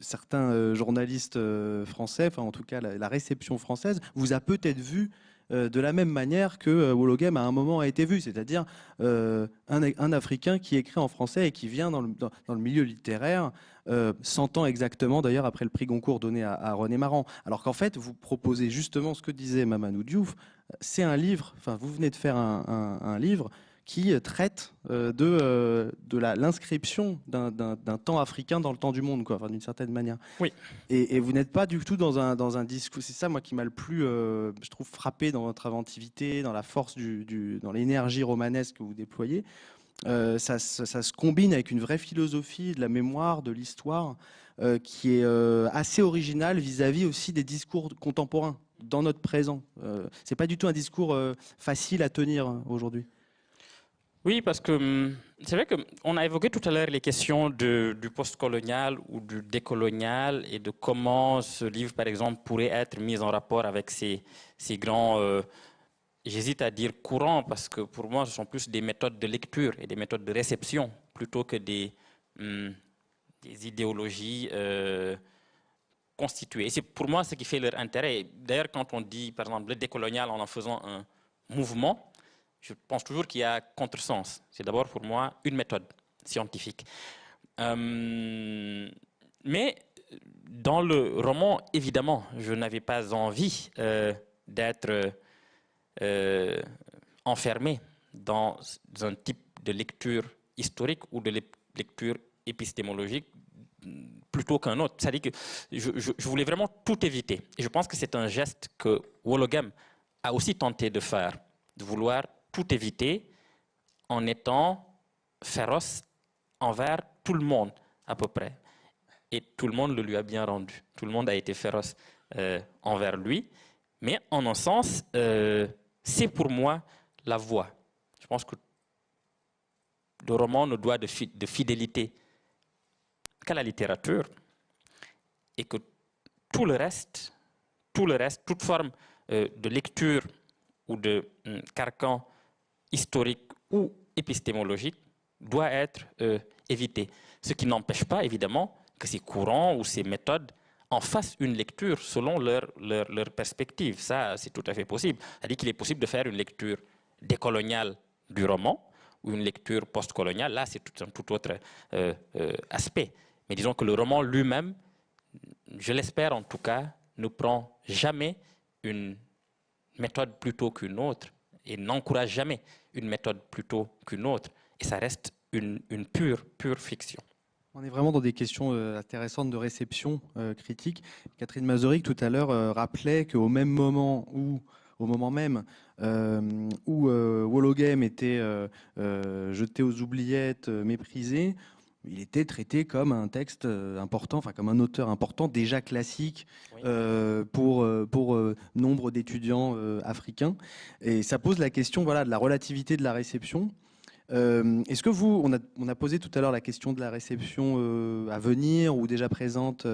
certains journalistes français, enfin en tout cas la réception française, vous a peut-être vu de la même manière que Wologam à un moment a été vu, c'est-à-dire un Africain qui écrit en français et qui vient dans le milieu littéraire 100 ans exactement d'ailleurs après le prix Goncourt donné à René Maran. Alors qu'en fait, vous proposez justement ce que disait Mamadou Diouf, c'est un livre, enfin vous venez de faire un livre qui traite de l'inscription d'un temps africain dans le temps du monde, quoi, enfin, d'une certaine manière. Oui. Et vous n'êtes pas du tout dans un discours. C'est ça, moi, qui m'a le plus, je trouve, frappé dans votre inventivité, dans la force, dans l'énergie romanesque que vous déployez. Ça se combine avec une vraie philosophie de la mémoire, de l'histoire, qui est assez originale vis-à-vis aussi des discours contemporains dans notre présent. C'est pas du tout un discours facile à tenir aujourd'hui. Oui, parce que c'est vrai qu'on a évoqué tout à l'heure les questions du postcolonial ou du décolonial et de comment ce livre, par exemple, pourrait être mis en rapport avec ces grands, j'hésite à dire courants, parce que pour moi, ce sont plus des méthodes de lecture et des méthodes de réception plutôt que des idéologies constituées. Et c'est pour moi ce qui fait leur intérêt. D'ailleurs, quand on dit, par exemple, le décolonial en faisant un mouvement, je pense toujours qu'il y a contresens. C'est d'abord pour moi une méthode scientifique. Mais dans le roman, évidemment, je n'avais pas envie d'être enfermé dans un type de lecture historique ou de lecture épistémologique plutôt qu'un autre. C'est-à-dire que je voulais vraiment tout éviter. Et je pense que c'est un geste que Wologam a aussi tenté de faire, de vouloir tout éviter en étant féroce envers tout le monde, à peu près. Et tout le monde le lui a bien rendu. Tout le monde a été féroce envers lui. Mais en un sens, c'est pour moi la voie. Je pense que le roman ne doit de fidélité qu'à la littérature et que tout le reste, toute forme de lecture ou de carcan historique ou épistémologique doit être évité. Ce qui n'empêche pas, évidemment, que ces courants ou ces méthodes en fassent une lecture selon leur perspective. Ça, c'est tout à fait possible. C'est-à-dire qu'il est possible de faire une lecture décoloniale du roman ou une lecture postcoloniale. Là, c'est un tout autre aspect. Mais disons que le roman lui-même, je l'espère en tout cas, ne prend jamais une méthode plutôt qu'une autre et n'encourage jamais une méthode plutôt qu'une autre. Et ça reste une pure fiction. On est vraiment dans des questions intéressantes de réception critique. Catherine Mazurek, tout à l'heure, rappelait qu'au même moment où, Wollogem était jeté aux oubliettes, méprisé, il était traité comme un texte important, enfin comme un auteur important, déjà classique Oui. pour nombre d'étudiants africains. Et ça pose la question, voilà, de la relativité de la réception. Est-ce que on a posé tout à l'heure la question de la réception à venir ou déjà présente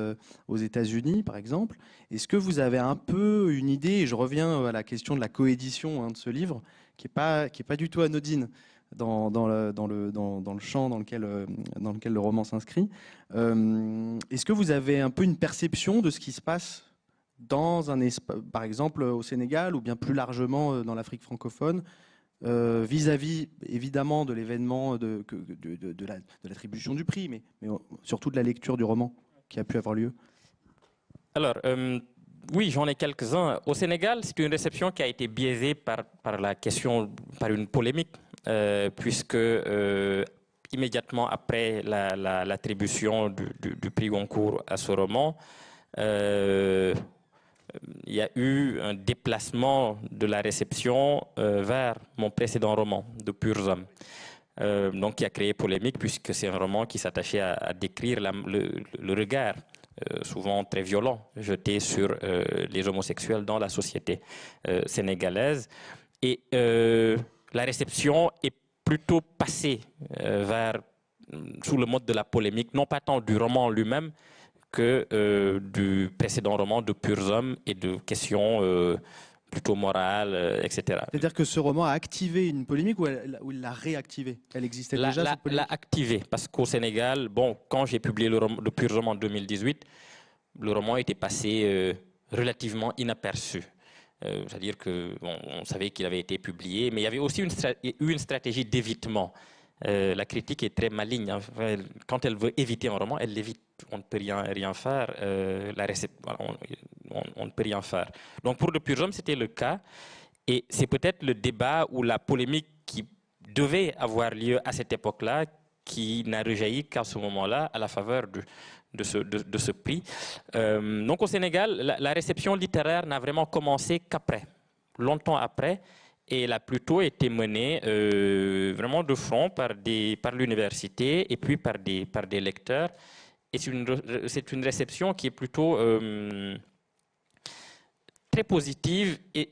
aux États-Unis, par exemple. Est-ce que vous avez un peu une idée, et je reviens à la question de la coédition de ce livre, qui est pas du tout anodine dans le champ dans lequel le roman s'inscrit. Est-ce que vous avez un peu une perception de ce qui se passe dans un espace, par exemple au Sénégal ou bien plus largement dans l'Afrique francophone, vis-à-vis évidemment de l'événement de l'attribution du prix, mais surtout de la lecture du roman qui a pu avoir lieu? Alors, oui, j'en ai quelques-uns. Au Sénégal, c'est une réception qui a été biaisée par une polémique, puisque immédiatement après l'attribution du prix Goncourt à ce roman, il y a eu un déplacement de la réception vers mon précédent roman, De purs hommes. Donc, qui a créé polémique, puisque c'est un roman qui s'attachait à décrire le regard, souvent très violent, jeté sur les homosexuels dans la société sénégalaise. Et la réception est plutôt passée sous le mode de la polémique, non pas tant du roman lui-même, que du précédent roman De purs hommes et de questions plutôt morales, etc. C'est-à-dire que ce roman a activé une polémique ou il l'a réactivée? Elle existait déjà, cette polémique? L'a activé, parce qu'au Sénégal, bon, quand j'ai publié De purs hommes en 2018, le roman était passé relativement inaperçu. C'est-à-dire qu'on savait qu'il avait été publié, mais il y avait aussi une stratégie d'évitement. La critique est très maligne. Enfin, quand elle veut éviter un roman, elle l'évite. On ne peut rien faire. On ne peut rien faire. Donc pour De purs hommes, c'était le cas. Et c'est peut-être le débat ou la polémique qui devait avoir lieu à cette époque-là qui n'a rejailli qu'à ce moment-là, à la faveur de ce prix. Donc au Sénégal, la réception littéraire n'a vraiment commencé qu'après, longtemps après. Et elle a plutôt été menée vraiment de front par l'université et puis par des lecteurs. Et c'est une réception qui est plutôt très positive et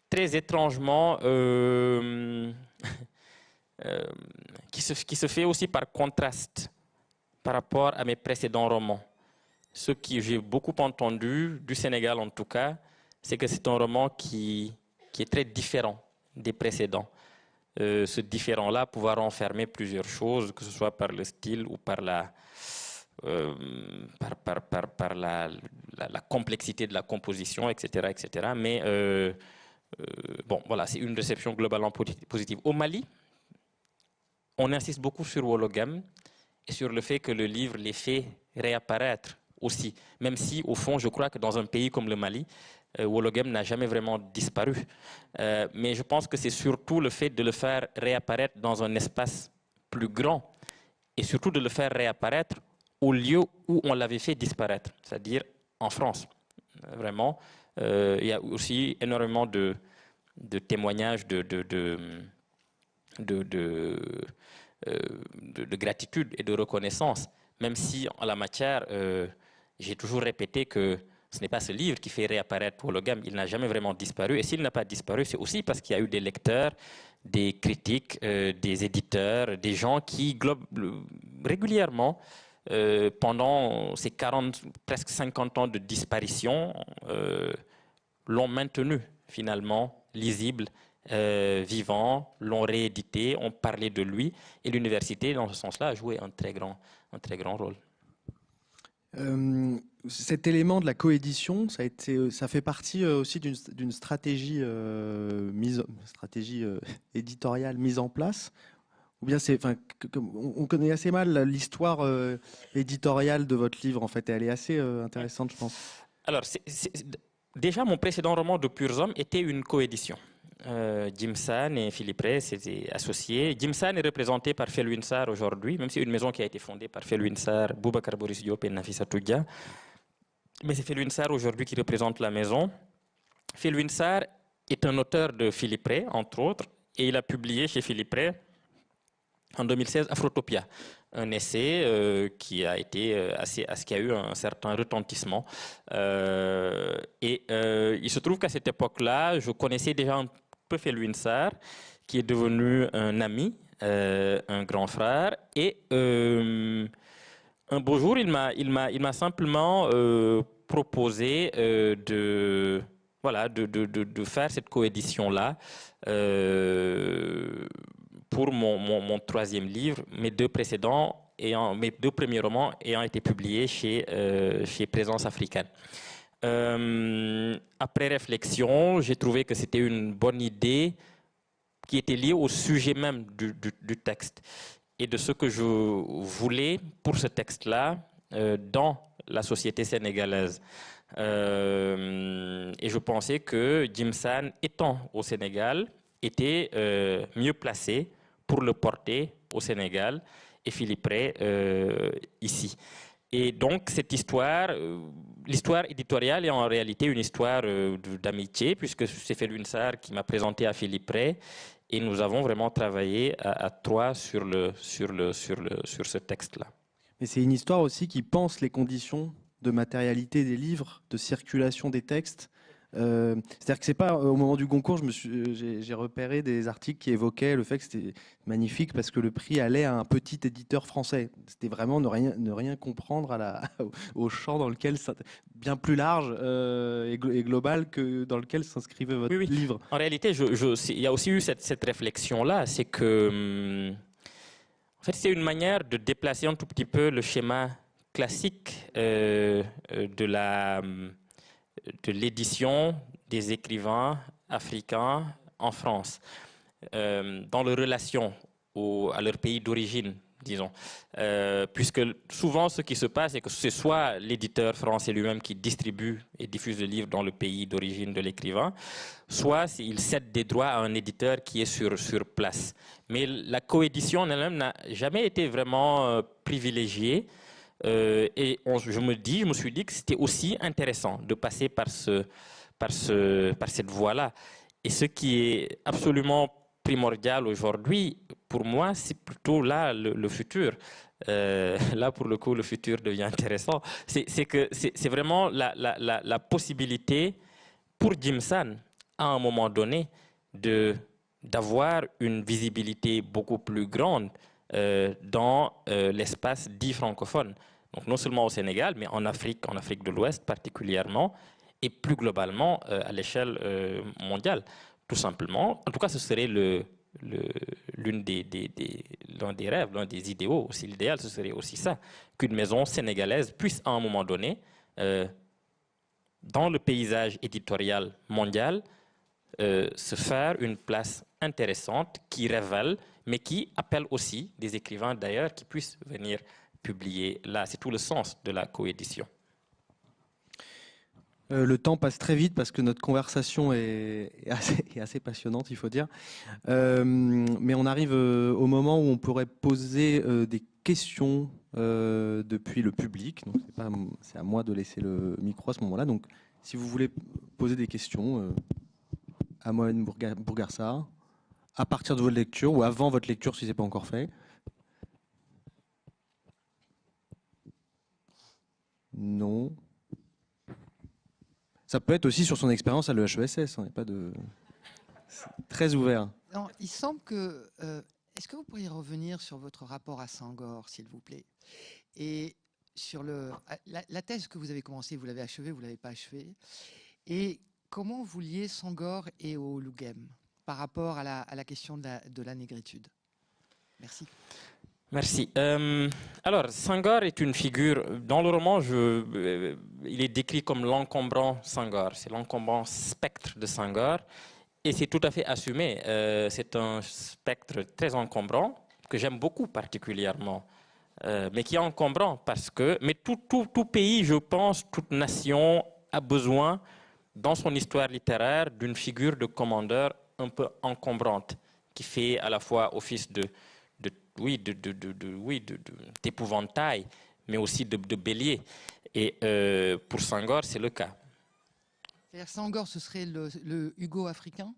très étrangement qui se fait aussi par contraste par rapport à mes précédents romans. Ce que j'ai beaucoup entendu, du Sénégal en tout cas, c'est que c'est un roman qui est très différent des précédents. Ce différent-là pouvoir renfermer plusieurs choses, que ce soit par le style ou par la complexité de la composition, etc. etc. Mais bon, voilà, c'est une réception globalement positive. Au Mali, on insiste beaucoup sur Wollogem et sur le fait que le livre les fait réapparaître aussi, même si, au fond, je crois que dans un pays comme le Mali, Wollogem n'a jamais vraiment disparu. Mais je pense que c'est surtout le fait de le faire réapparaître dans un espace plus grand et surtout de le faire réapparaître au lieu où on l'avait fait disparaître, c'est-à-dire en France. Vraiment, il y a aussi énormément de témoignages de gratitude et de reconnaissance, même si en la matière, j'ai toujours répété que ce n'est pas ce livre qui fait réapparaître Paul Ogam, il n'a jamais vraiment disparu, et s'il n'a pas disparu, c'est aussi parce qu'il y a eu des lecteurs, des critiques, des éditeurs, des gens qui régulièrement, pendant ces 40, presque 50 ans de disparition, l'ont maintenu finalement lisible, vivant, l'ont réédité, ont parlé de lui, et l'université, dans ce sens-là, a joué un très grand rôle. Cet élément de la coédition, ça fait partie aussi d'une stratégie, stratégie éditoriale mise en place. Ou bien on connaît assez mal l'histoire éditoriale de votre livre, en fait, et elle est assez intéressante, je pense. Alors, déjà, mon précédent roman de Purs Hommes était une coédition. Jim San et Philippe Rey s'étaient associés. Jim San est représenté par Felwine Sarr aujourd'hui, même si c'est une maison qui a été fondée par Felwine Sarr, Boubacar Boris Diop et Nafissatou Dia. Mais c'est Felwine Sarr aujourd'hui qui représente la maison. Felwine Sarr est un auteur de Philippe Rey, entre autres, et il a publié chez Philippe Rey en 2016 Afrotopia, un essai qui a eu un certain retentissement. Il se trouve qu'à cette époque-là, je connaissais déjà un peu Felwine Sarr, qui est devenu un ami, un grand frère, et un beau jour, il m'a simplement proposé de faire cette coédition-là pour mon troisième livre, mes deux premiers romans ayant été publiés chez Présence africaine. Après réflexion, j'ai trouvé que c'était une bonne idée qui était liée au sujet même du texte et de ce que je voulais pour ce texte-là dans la société sénégalaise. Et je pensais que Jim San, étant au Sénégal, était mieux placé pour le porter au Sénégal et Philippe Rey ici. Et donc cette histoire, l'histoire éditoriale est en réalité une histoire d'amitié, puisque c'est Felwine Sarr qui m'a présenté à Philippe Rey, et nous avons vraiment travaillé à trois sur ce texte-là. Mais c'est une histoire aussi qui pense les conditions de matérialité des livres, de circulation des textes. C'est-à-dire que c'est pas au moment du Goncourt, j'ai repéré des articles qui évoquaient le fait que c'était magnifique parce que le prix allait à un petit éditeur français. C'était vraiment ne rien comprendre au champ dans lequel bien plus large et global que dans lequel s'inscrivait votre livre. En réalité, il y a aussi eu cette réflexion-là, c'est que en fait, c'est une manière de déplacer un tout petit peu le schéma classique de l'édition des écrivains africains en France, dans leur relation à leur pays d'origine, disons. Puisque souvent, ce qui se passe, c'est que c'est soit l'éditeur français lui-même qui distribue et diffuse le livre dans le pays d'origine de l'écrivain, soit il cède des droits à un éditeur qui est sur place. Mais la coédition en elle-même n'a jamais été vraiment privilégiée. Et je me suis dit que c'était aussi intéressant de passer par cette voie-là. Et ce qui est absolument primordial aujourd'hui, pour moi, c'est plutôt là le futur. Là, pour le coup, le futur devient intéressant. C'est vraiment la possibilité pour Jim San, à un moment donné, d'avoir une visibilité beaucoup plus grande dans l'espace dit francophone. Donc non seulement au Sénégal, mais en Afrique de l'Ouest particulièrement, et plus globalement à l'échelle mondiale, tout simplement. En tout cas, ce serait l'un des rêves, l'un des idéaux. Aussi, l'idéal, ce serait aussi ça, qu'une maison sénégalaise puisse à un moment donné, dans le paysage éditorial mondial, se faire une place intéressante qui révèle, mais qui appelle aussi des écrivains d'ailleurs qui puissent venir publier là. C'est tout le sens de la coédition. Le temps passe très vite parce que notre conversation est assez passionnante, il faut dire. Mais on arrive au moment où on pourrait poser des questions depuis le public. Donc c'est à moi de laisser le micro à ce moment-là. Donc si vous voulez poser des questions à Mohamed Bougarsar, à partir de votre lecture ou avant votre lecture si ce n'est pas encore fait. Non. Ça peut être aussi sur son expérience à l'EHESS. On n'est pas de... C'est très ouvert. Non, il semble que... est-ce que vous pourriez revenir sur votre rapport à Senghor, s'il vous plaît? Et sur la thèse que vous avez commencée, vous l'avez achevée, vous ne l'avez pas achevée. Et comment vous liez Senghor et Ouloughem par rapport à la question de la négritude? Merci. Merci. Alors, Senghor est une figure, dans le roman, il est décrit comme l'encombrant Senghor. C'est l'encombrant spectre de Senghor. Et c'est tout à fait assumé. C'est un spectre très encombrant, que j'aime beaucoup particulièrement, mais qui est encombrant parce que... Mais tout pays, je pense, toute nation a besoin, dans son histoire littéraire, d'une figure de commandeur un peu encombrante, qui fait à la fois office d'épouvantail, mais aussi de bélier. Et pour Senghor, c'est le cas. C'est-à-dire Senghor, ce serait le Hugo africain?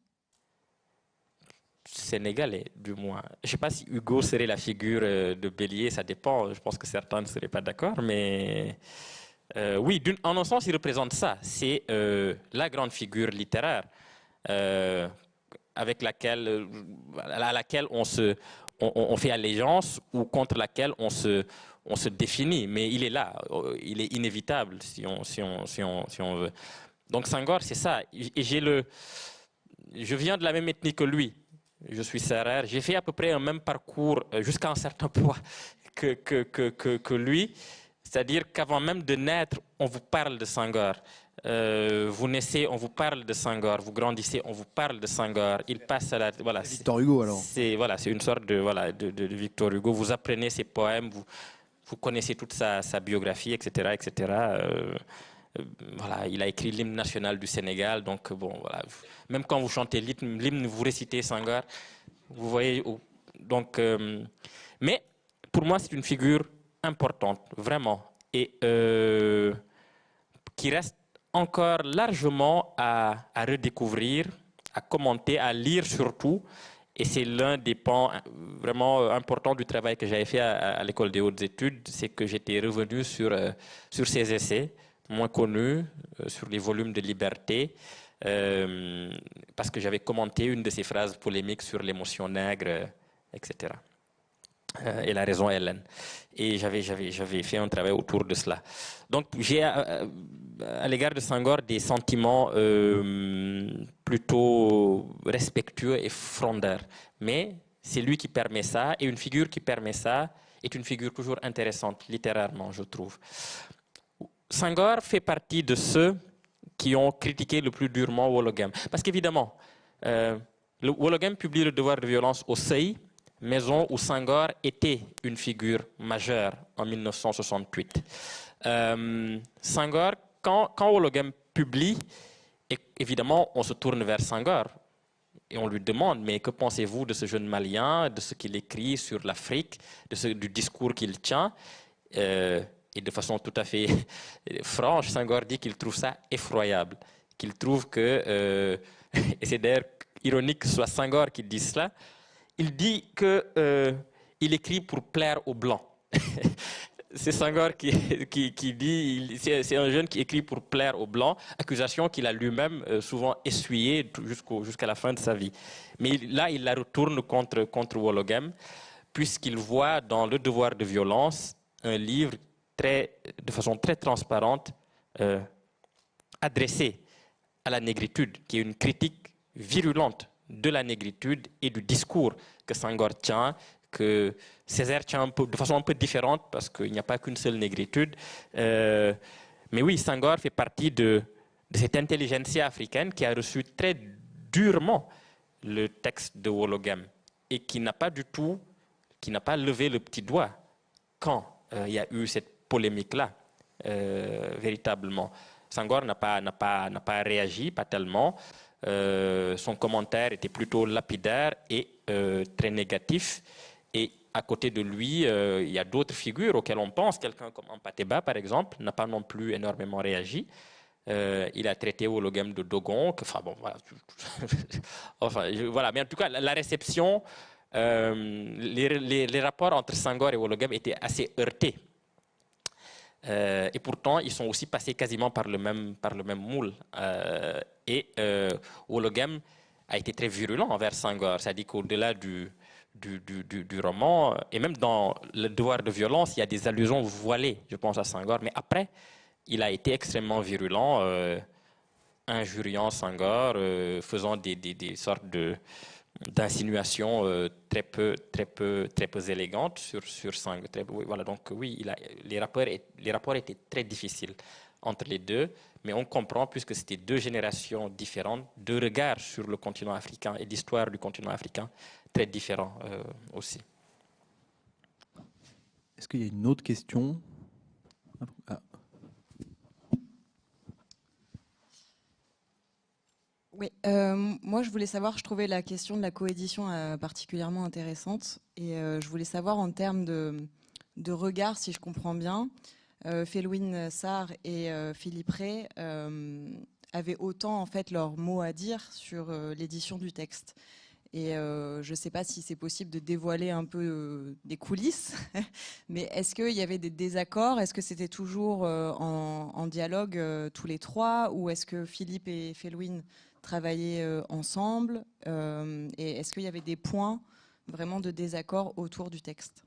Sénégalais, du moins. Je ne sais pas si Hugo serait la figure de bélier, ça dépend. Je pense que certains ne seraient pas d'accord, mais oui, en un sens, il représente ça. C'est la grande figure littéraire avec à laquelle on fait allégeance ou contre laquelle on se définit. Mais il est là, il est inévitable si on veut. Donc Senghor, c'est ça. Et je viens de la même ethnie que lui. Je suis Sérère. J'ai fait à peu près un même parcours jusqu'à un certain point que lui. C'est-à-dire qu'avant même de naître, on vous parle de Senghor. Vous naissez, on vous parle de Senghor. Vous grandissez, on vous parle de Senghor. Il passe à la... Voilà, Victor Hugo, alors. C'est une sorte de Victor Hugo. Vous apprenez ses poèmes, vous connaissez toute sa biographie, etc., etc. Voilà, il a écrit l'hymne national du Sénégal, donc bon, voilà. Même quand vous chantez l'hymne, vous récitez Senghor, vous voyez. Donc, mais pour moi, c'est une figure importante, vraiment, et qui reste encore largement à redécouvrir, à commenter, à lire surtout. Et c'est l'un des pans vraiment importants du travail que j'avais fait à l'École des hautes études, c'est que j'étais revenu sur ces essais moins connus, sur les volumes de Liberté, parce que j'avais commenté une de ces phrases polémiques sur l'émotion nègre, etc. Et la raison Hélène. Et j'avais fait un travail autour de cela. Donc j'ai à l'égard de Senghor des sentiments plutôt respectueux et frondeurs. Mais c'est lui qui permet ça, et une figure qui permet ça est une figure toujours intéressante, littérairement, je trouve. Senghor fait partie de ceux qui ont critiqué le plus durement Ouloughem. Parce qu'évidemment, Ouloughem publie Le devoir de violence au Seuil, maison où Senghor était une figure majeure en 1968. Senghor, quand Ouloughem publie, évidemment, on se tourne vers Senghor et on lui demande, mais que pensez-vous de ce jeune Malien, de ce qu'il écrit sur l'Afrique, du discours qu'il tient et de façon tout à fait franche, Senghor dit qu'il trouve ça effroyable, qu'il trouve que, et c'est d'ailleurs ironique que ce soit Senghor qui dise cela, il dit qu'il écrit pour plaire aux Blancs. C'est Senghor qui dit, c'est un jeune qui écrit pour plaire aux Blancs, accusation qu'il a lui-même souvent essuyée jusqu'à la fin de sa vie. Mais là, il la retourne contre Ouloughem, puisqu'il voit dans Le devoir de violence un livre de façon très transparente adressé à la négritude, qui est une critique virulente de la négritude et du discours que Senghor tient, que Césaire tient de façon un peu différente, parce qu'il n'y a pas qu'une seule négritude. Mais oui, Senghor fait partie de cette intelligentsia africaine qui a reçu très durement le texte de Ouloughem et qui n'a pas levé le petit doigt quand il y a eu cette polémique-là, véritablement. Senghor n'a pas réagi, pas tellement. Son commentaire était plutôt lapidaire et très négatif. Et à côté de lui, il y a d'autres figures auxquelles on pense. Quelqu'un comme Ampateba, par exemple, n'a pas non plus énormément réagi. Il a traité Ouloughem de Dogon. Enfin bon, voilà. Voilà. Mais en tout cas, la réception, les rapports entre Senghor et Ouloughem étaient assez heurtés. Et pourtant, ils sont aussi passés quasiment par le même moule. Wologem a été très virulent envers Senghor, c'est-à-dire qu'au-delà du roman, et même dans Le devoir de violence, il y a des allusions voilées, je pense, à Senghor, mais après, il a été extrêmement virulent, injuriant Senghor, faisant des sortes d'insinuations très peu élégantes sur Senghor. Voilà, donc oui, les rapports étaient très difficiles entre les deux, mais on comprend, puisque c'était deux générations différentes, deux regards sur le continent africain et l'histoire du continent africain très différents aussi. Est-ce qu'il y a une autre question? Oui, moi je voulais savoir, je trouvais la question de la coédition particulièrement intéressante et je voulais savoir en termes de regard, si je comprends bien, Felwine Sarr et Philippe Ray avaient autant en fait leur mot à dire sur l'édition du texte. Et je ne sais pas si c'est possible de dévoiler un peu des coulisses, mais est-ce qu'il y avait des désaccords? Est-ce que c'était toujours en dialogue tous les trois? Ou est-ce que Philippe et Felwine travaillaient ensemble? Et est-ce qu'il y avait des points vraiment de désaccord autour du texte?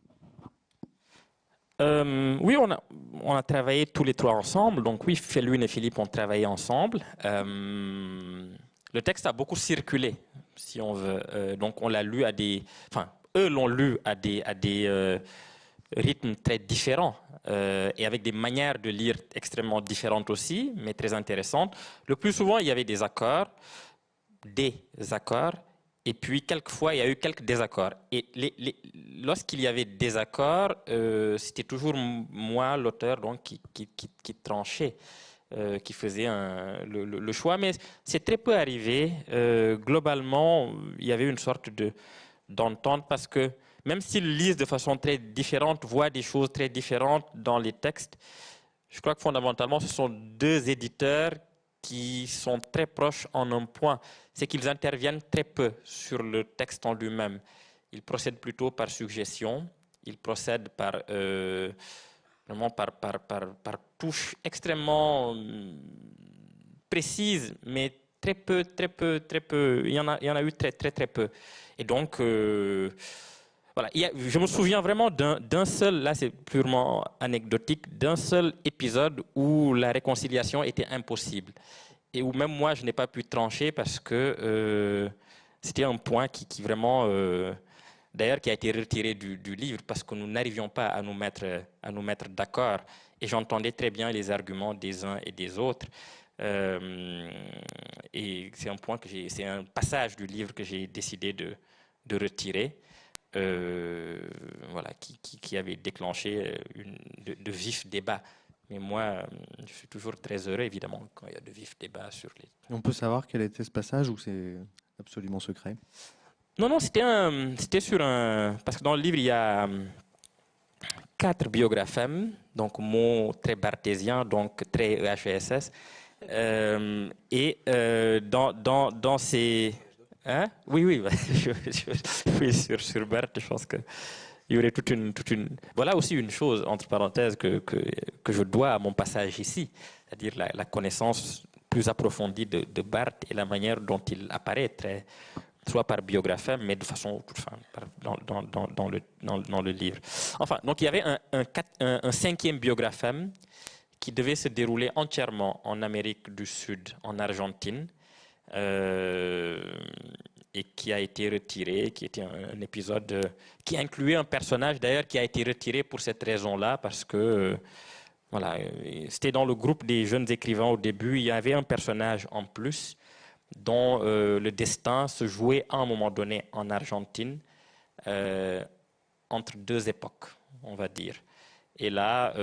Oui, on a travaillé tous les trois ensemble. Donc oui, Felwine et Philippe ont travaillé ensemble. Le texte a beaucoup circulé, si on veut. Donc on l'a lu eux l'ont lu à des rythmes très différents et avec des manières de lire extrêmement différentes aussi, mais très intéressantes. Le plus souvent, il y avait des accords, et puis quelquefois, il y a eu quelques désaccords. Et lorsqu'il y avait des accords, c'était toujours moi, l'auteur, donc, qui tranchait. Qui faisait le choix, mais c'est très peu arrivé. Globalement, il y avait une sorte d'entente parce que même s'ils lisent de façon très différente, voient des choses très différentes dans les textes, je crois que fondamentalement, ce sont deux éditeurs qui sont très proches en un point, c'est qu'ils interviennent très peu sur le texte en lui-même. Ils procèdent plutôt par suggestion, ils procèdent vraiment par touches extrêmement précises, mais très peu. Il y en a eu très peu. Et donc, voilà. Je me souviens vraiment d'un seul, là c'est purement anecdotique, d'un seul épisode où la réconciliation était impossible. Et où même moi, je n'ai pas pu trancher parce que c'était un point qui vraiment... D'ailleurs, qui a été retiré du livre parce que nous n'arrivions pas à nous mettre d'accord. Et j'entendais très bien les arguments des uns et des autres. Et c'est c'est un passage du livre que j'ai décidé de retirer, voilà, qui avait déclenché de vifs débats. Mais moi, je suis toujours très heureux, évidemment, quand il y a de vifs débats sur les... On peut savoir quel était ce passage ou c'est absolument secret? Non, c'était sur un... Parce que dans le livre, il y a 4 biographèmes, donc mots très barthésiens, donc très EHESS. Dans ces... Hein? Oui, oui, sur Barthes, je pense qu'il y aurait toute une... Voilà aussi une chose, entre parenthèses, que je dois à mon passage ici, c'est-à-dire la connaissance plus approfondie de Barthes et la manière dont il apparaît soit par biographème, mais de façon dans le livre. Enfin, donc il y avait un 5e biographème qui devait se dérouler entièrement en Amérique du Sud, en Argentine, et qui a été retiré, qui était un épisode qui incluait un personnage d'ailleurs qui a été retiré pour cette raison-là, parce que voilà, c'était dans le groupe des jeunes écrivains au début, il y avait un personnage en plus dont le destin se jouait à un moment donné en Argentine, entre deux époques, on va dire. Et là,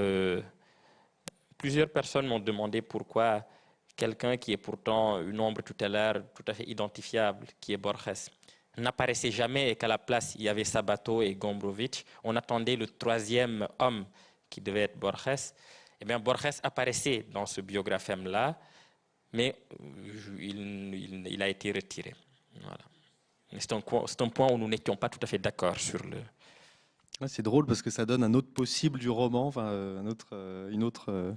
plusieurs personnes m'ont demandé pourquoi quelqu'un qui est pourtant une ombre tutélaire tout à fait identifiable, qui est Borges, n'apparaissait jamais et qu'à la place, il y avait Sabato et Gombrowicz. On attendait le 3e homme qui devait être Borges. Eh bien, Borges apparaissait dans ce biographème-là, mais il a été retiré. Voilà. C'est un point où nous n'étions pas tout à fait d'accord sur Ouais, c'est drôle parce que ça donne un autre possible du roman, enfin une autre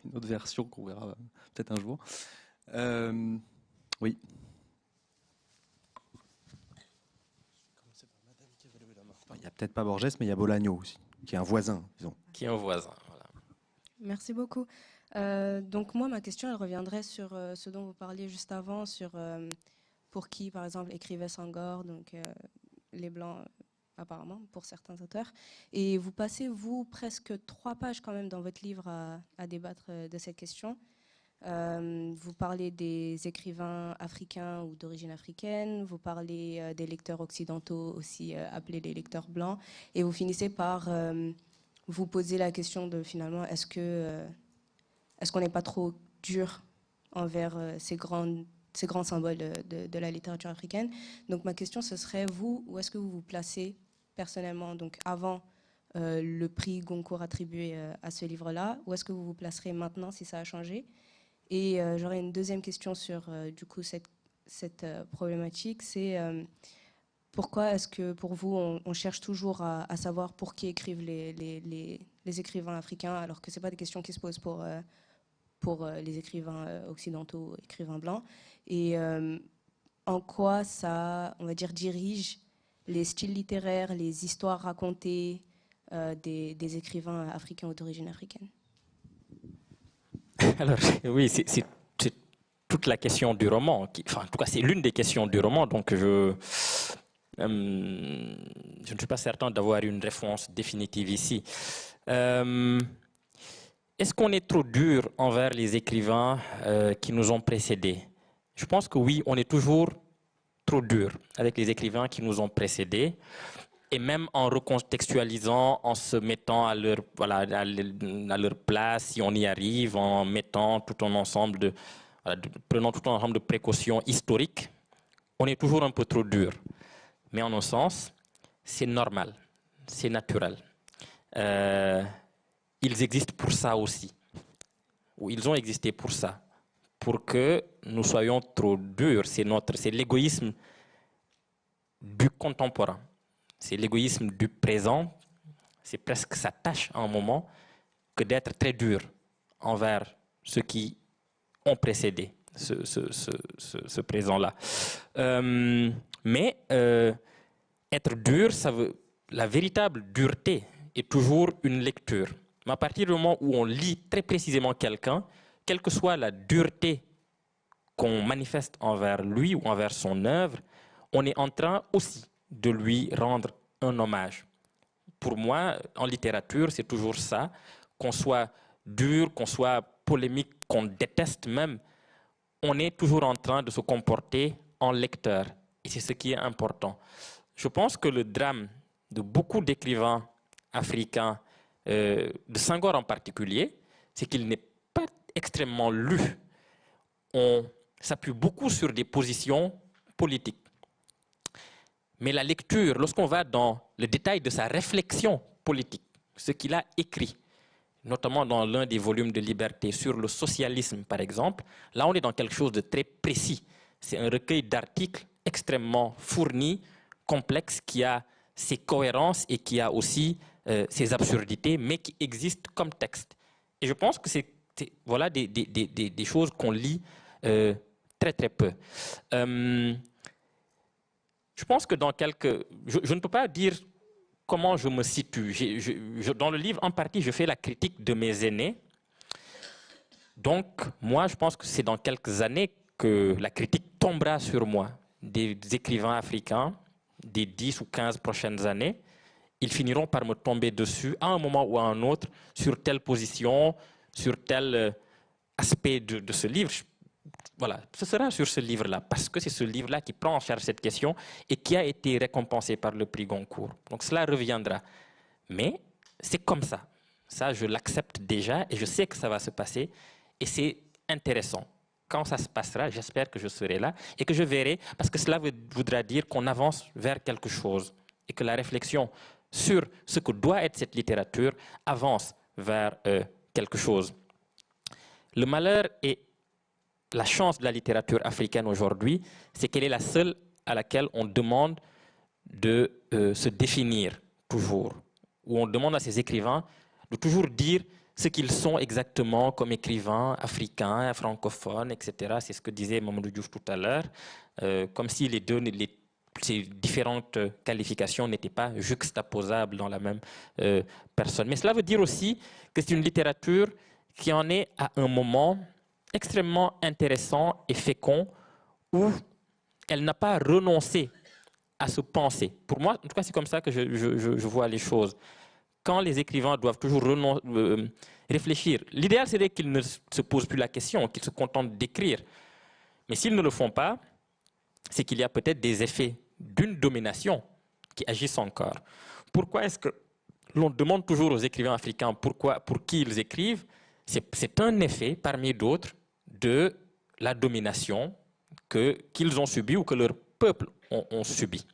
version qu'on verra peut-être un jour. Oui. Il n'y a peut-être pas Borges, mais il y a Bolaño aussi, qui est un voisin, disons. Qui est un voisin. Voilà. Merci beaucoup. Donc moi, ma question, elle reviendrait sur ce dont vous parliez juste avant, sur pour qui, par exemple, écrivait Senghor, donc les Blancs, apparemment, pour certains auteurs. Et vous passez, vous, presque 3 pages quand même dans votre livre à débattre de cette question. Vous parlez des écrivains africains ou d'origine africaine, vous parlez des lecteurs occidentaux, aussi appelés les lecteurs blancs, et vous finissez par vous poser la question de finalement, est-ce qu'on n'est pas trop dur envers ces grands symboles de la littérature africaine? Donc ma question, ce serait, vous, où est-ce que vous vous placez personnellement, donc avant le prix Goncourt attribué à ce livre-là, où est-ce que vous vous placerez maintenant si ça a changé? Et j'aurais une deuxième question sur du coup cette problématique, c'est pourquoi est-ce que pour vous on cherche toujours à savoir pour qui écrivent les écrivains africains alors que c'est pas des questions qui se posent pour les écrivains occidentaux, écrivains blancs, et en quoi ça, on va dire, dirige les styles littéraires, les histoires racontées des écrivains africains ou d'origine africaine? Alors, oui, c'est toute la question du roman. Enfin, en tout cas, c'est l'une des questions du roman. Donc, je ne suis pas certain d'avoir une réponse définitive ici. Est-ce qu'on est trop dur envers les écrivains qui nous ont précédés? Je pense que oui, on est toujours trop dur avec les écrivains qui nous ont précédés. Et même en recontextualisant, en se mettant à leur, voilà, à leur place, si on y arrive, en mettant tout un ensemble prenant tout un ensemble de précautions historiques, on est toujours un peu trop dur. Mais en un sens, c'est normal, c'est naturel. Ils existent pour ça aussi, ou ils ont existé pour ça, pour que nous soyons trop durs. C'est l'égoïsme du contemporain. C'est l'égoïsme du présent, c'est presque sa tâche à un moment que d'être très dur envers ceux qui ont précédé ce présent-là. Mais être dur, la véritable dureté est toujours une lecture. Mais à partir du moment où on lit très précisément quelqu'un, quelle que soit la dureté qu'on manifeste envers lui ou envers son œuvre, on est en train aussi de lui rendre un hommage. Pour moi, en littérature, c'est toujours ça, qu'on soit dur, qu'on soit polémique, qu'on déteste même, on est toujours en train de se comporter en lecteur. Et c'est ce qui est important. Je pense que le drame de beaucoup d'écrivains africains, de Senghor en particulier, c'est qu'il n'est pas extrêmement lu. On s'appuie beaucoup sur des positions politiques. Mais la lecture, lorsqu'on va dans le détail de sa réflexion politique, ce qu'il a écrit, notamment dans l'un des volumes de Liberté sur le socialisme, par exemple, là on est dans quelque chose de très précis. C'est un recueil d'articles extrêmement fourni, complexe, qui a ses cohérences et qui a aussi ses absurdités, mais qui existent comme texte. Et je pense que c'est voilà des choses qu'on lit très très peu. Je pense que dans quelques... Je ne peux pas dire comment je me situe. Dans le livre, en partie, je fais la critique de mes aînés. Donc, moi, je pense que c'est dans quelques années que la critique tombera sur moi. Des écrivains africains, des 10 ou 15 prochaines années, ils finiront par me tomber dessus, à un moment ou à un autre, sur telle position, sur tel aspect de ce livre. Voilà, ce sera sur ce livre-là, parce que c'est ce livre-là qui prend en charge cette question et qui a été récompensé par le prix Goncourt. Donc cela reviendra. Mais c'est comme ça. Ça, je l'accepte déjà et je sais que ça va se passer. Et c'est intéressant. Quand ça se passera, j'espère que je serai là et que je verrai, parce que cela voudra dire qu'on avance vers quelque chose et que la réflexion sur ce que doit être cette littérature avance vers quelque chose. Le malheur et la chance de la littérature africaine aujourd'hui, c'est qu'elle est la seule à laquelle on demande de se définir toujours, où on demande à ces écrivains de toujours dire ce qu'ils sont exactement comme écrivains africains, francophones, etc. C'est ce que disait Mamadou Diouf tout à l'heure, comme si ces différentes qualifications n'étaient pas juxtaposables dans la même personne. Mais cela veut dire aussi que c'est une littérature qui en est à un moment extrêmement intéressant et fécond où elle n'a pas renoncé à se penser. Pour moi, en tout cas, c'est comme ça que je vois les choses. Quand les écrivains doivent toujours réfléchir, l'idéal serait qu'ils ne se posent plus la question, qu'ils se contentent d'écrire. Mais s'ils ne le font pas, c'est qu'il y a peut-être des effets d'une domination qui agissent encore. Pourquoi est-ce que l'on demande toujours aux écrivains africains pour qui ils écrivent? C'est un effet parmi d'autres de la domination qu'ils ont subie ou que leur peuple ont subi.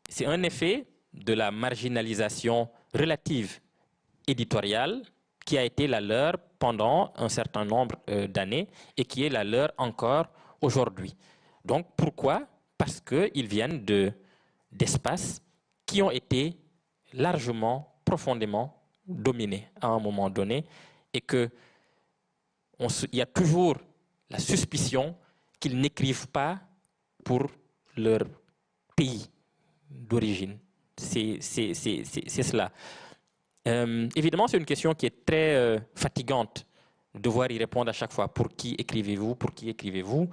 C'est un effet de la marginalisation relative éditoriale qui a été la leur pendant un certain nombre d'années et qui est la leur encore aujourd'hui. Donc pourquoi? Parce qu'ils viennent d'espaces qui ont été largement, profondément dominés à un moment donné et qu'il y a toujours la suspicion qu'ils n'écrivent pas pour leur pays d'origine. C'est cela. Évidemment, c'est une question qui est très fatigante de devoir y répondre à chaque fois. Pour qui écrivez-vous? Pour qui écrivez-vous?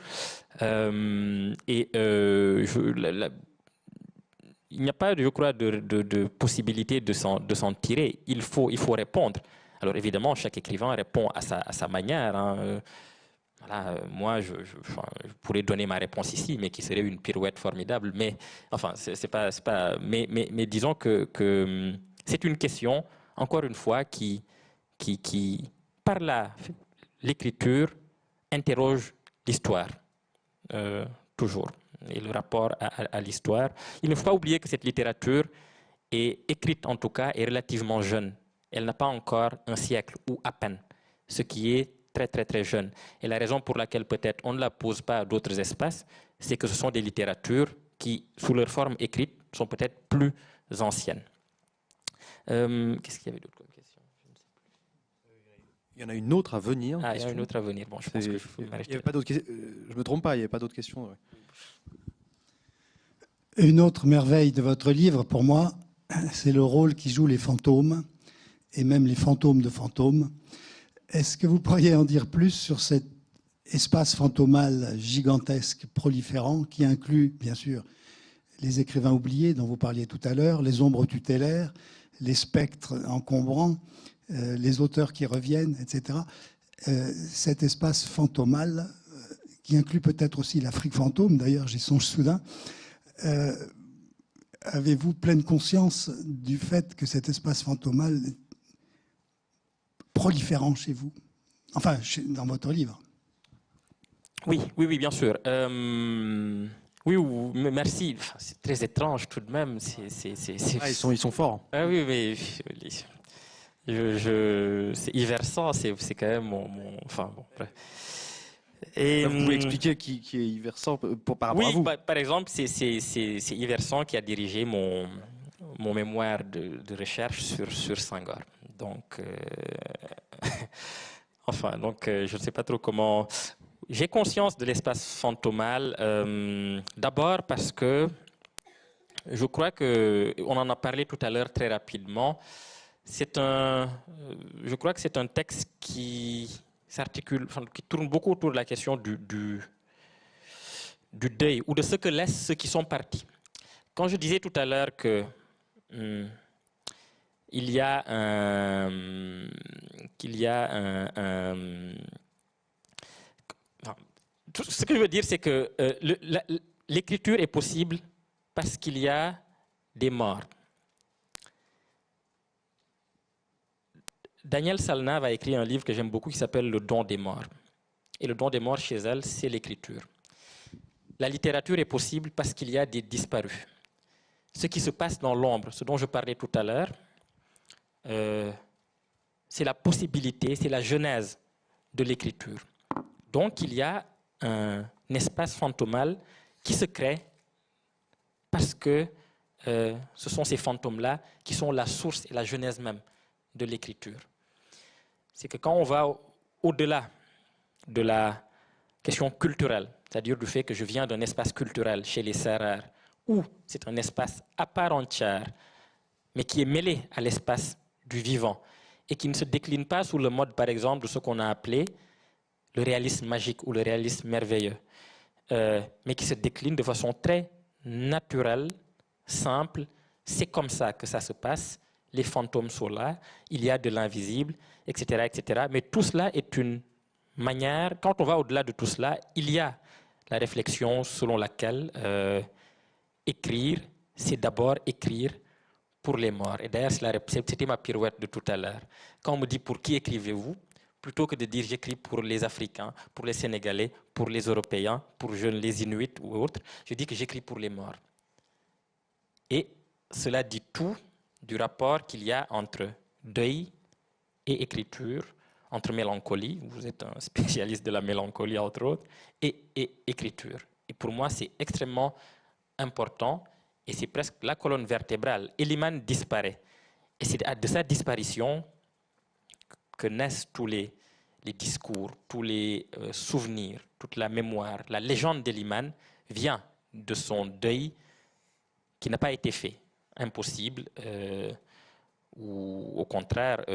Il n'y a pas, je crois, de possibilité de s'en tirer. Il faut répondre. Alors évidemment, chaque écrivain répond à sa manière. Hein. Voilà, moi, je pourrais donner ma réponse ici, mais qui serait une pirouette formidable. Mais enfin, mais disons que c'est une question, encore une fois, qui par l'écriture, interroge l'histoire, toujours, et le rapport à l'histoire. Il ne faut pas oublier que cette littérature est écrite, en tout cas, est relativement jeune. Elle n'a pas encore un siècle, ou à peine, ce qui est très, très, très jeune. Et la raison pour laquelle peut-être on ne la pose pas à d'autres espaces, c'est que ce sont des littératures qui, sous leur forme écrite, sont peut-être plus anciennes. Qu'est-ce qu'il y avait d'autre comme question? Il y en a une autre à venir. Ah, il y en a une autre à venir. Bon, je pense que je peux m'arrêter. Je me trompe pas, il n'y avait pas d'autres questions. Ouais. Une autre merveille de votre livre, pour moi, c'est le rôle qui jouent les fantômes, et même les fantômes de fantômes. Est-ce que vous pourriez en dire plus sur cet espace fantomal gigantesque, proliférant, qui inclut, bien sûr, les écrivains oubliés dont vous parliez tout à l'heure, les ombres tutélaires, les spectres encombrants, les auteurs qui reviennent, etc. Cet espace fantomal, qui inclut peut-être aussi l'Afrique fantôme, d'ailleurs, j'y songe soudain. Avez-vous pleine conscience du fait que cet espace fantomal est proliférant chez vous? Enfin, dans votre livre. Oui, bien sûr. Oui, merci. Enfin, c'est très étrange tout de même. Ils sont forts. Ah oui, mais c'est Iversan, c'est quand même mon enfin bon. Et, vous pouvez expliquer qui est Iversan par rapport à vous? Oui, par exemple, c'est Iversan qui a dirigé mon mémoire de recherche sur Senghor. Donc, je ne sais pas trop comment. J'ai conscience de l'espace fantomal, d'abord parce que je crois qu'on en a parlé tout à l'heure très rapidement. Je crois que c'est un texte qui s'articule, qui tourne beaucoup autour de la question du deuil ou de ce que laissent ceux qui sont partis. Quand je disais tout à l'heure que ce que je veux dire, c'est que l'écriture est possible parce qu'il y a des morts. Danielle Salnave a écrit un livre que j'aime beaucoup qui s'appelle Le don des morts. Et le don des morts chez elle, c'est l'écriture. La littérature est possible parce qu'il y a des disparus. Ce qui se passe dans l'ombre, ce dont je parlais tout à l'heure, c'est la possibilité, c'est la genèse de l'écriture. Donc il y a un espace fantomal qui se crée parce que ce sont ces fantômes-là qui sont la source et la genèse même de l'écriture. C'est que quand on va au-delà de la question culturelle, c'est-à-dire du fait que je viens d'un espace culturel chez les Sérères, où c'est un espace à part entière, mais qui est mêlé à l'espace du vivant, et qui ne se décline pas sous le mode, par exemple, de ce qu'on a appelé le réalisme magique ou le réalisme merveilleux, mais qui se décline de façon très naturelle, simple. C'est comme ça que ça se passe. Les fantômes sont là, il y a de l'invisible, etc., etc. Mais tout cela est une manière, quand on va au-delà de tout cela, il y a la réflexion selon laquelle écrire, c'est d'abord écrire pour les morts. Et d'ailleurs, c'était ma pirouette de tout à l'heure. Quand on me dit pour qui écrivez-vous, plutôt que de dire j'écris pour les Africains, pour les Sénégalais, pour les Européens, pour les Inuits ou autres, je dis que j'écris pour les morts. Et cela dit tout du rapport qu'il y a entre deuil et écriture, entre mélancolie, vous êtes un spécialiste de la mélancolie entre autres, et écriture. Et pour moi, c'est extrêmement important et c'est presque la colonne vertébrale. Eliman disparaît. Et c'est de sa disparition que naissent tous les discours, tous les souvenirs, toute la mémoire. La légende d'Eliman vient de son deuil qui n'a pas été fait, impossible, ou au contraire,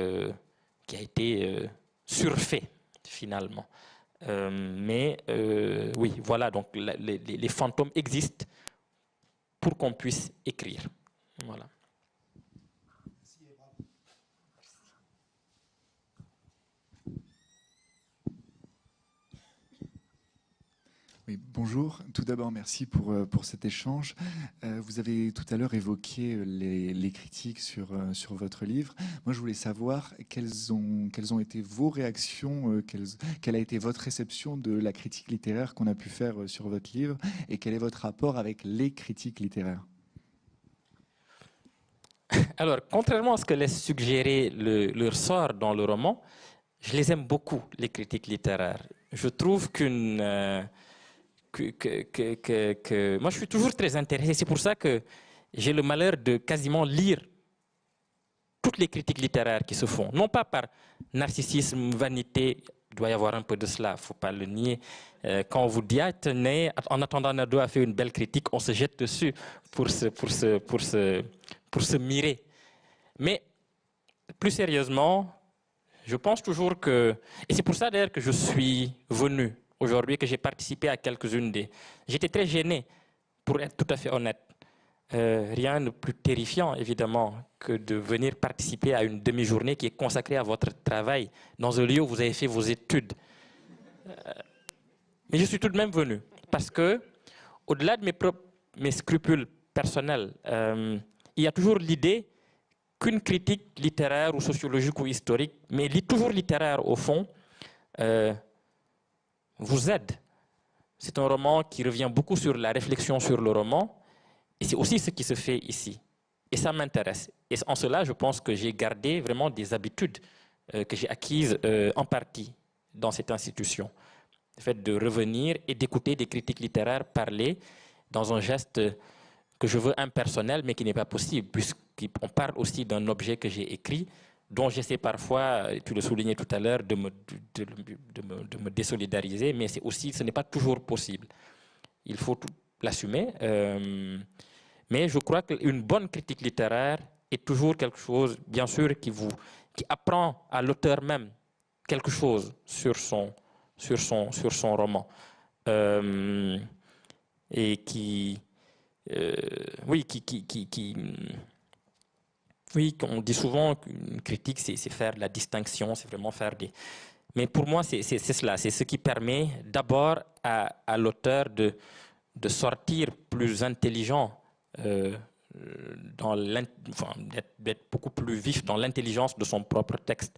qui a été surfait finalement. Mais oui, voilà, donc les fantômes existent pour qu'on puisse écrire. Voilà. Oui, bonjour. Tout d'abord, merci pour cet échange. Vous avez tout à l'heure évoqué les critiques sur votre livre. Moi, je voulais savoir quelles ont été vos réactions, quelle a été votre réception de la critique littéraire qu'on a pu faire sur votre livre et quel est votre rapport avec les critiques littéraires? Alors, contrairement à ce que laisse suggérer leur sort dans le roman, je les aime beaucoup, les critiques littéraires. Je trouve moi, je suis toujours très intéressé. C'est pour ça que j'ai le malheur de quasiment lire toutes les critiques littéraires qui se font. Non pas par narcissisme, vanité, il doit y avoir un peu de cela, il ne faut pas le nier. Quand on vous dit, ah, tenez, en attendant Nado a fait une belle critique, on se jette dessus pour se mirer. Mais plus sérieusement, je pense toujours que... Et c'est pour ça d'ailleurs que je suis venu aujourd'hui, que j'ai participé à quelques-unes des... J'étais très gêné, pour être tout à fait honnête. Rien de plus terrifiant, évidemment, que de venir participer à une demi-journée qui est consacrée à votre travail, dans un lieu où vous avez fait vos études. Mais je suis tout de même venu, parce que, au-delà de mes scrupules personnels, il y a toujours l'idée qu'une critique littéraire ou sociologique ou historique, mais toujours littéraire au fond, vous aide. C'est un roman qui revient beaucoup sur la réflexion sur le roman, et c'est aussi ce qui se fait ici. Et ça m'intéresse. Et en cela, je pense que j'ai gardé vraiment des habitudes que j'ai acquises en partie dans cette institution. Le fait de revenir et d'écouter des critiques littéraires parler dans un geste que je veux impersonnel, mais qui n'est pas possible, puisqu'on parle aussi d'un objet que j'ai écrit, dont j'essaie parfois, tu le soulignais tout à l'heure, de me désolidariser, mais ce n'est pas toujours possible. Il faut l'assumer. Mais je crois qu'une bonne critique littéraire est toujours quelque chose, bien sûr, qui apprend à l'auteur même quelque chose sur son roman. Et oui, on dit souvent qu'une critique, c'est faire la distinction, c'est vraiment faire des... Mais pour moi, c'est cela. C'est ce qui permet d'abord à l'auteur de sortir plus intelligent, d'être beaucoup plus vif dans l'intelligence de son propre texte.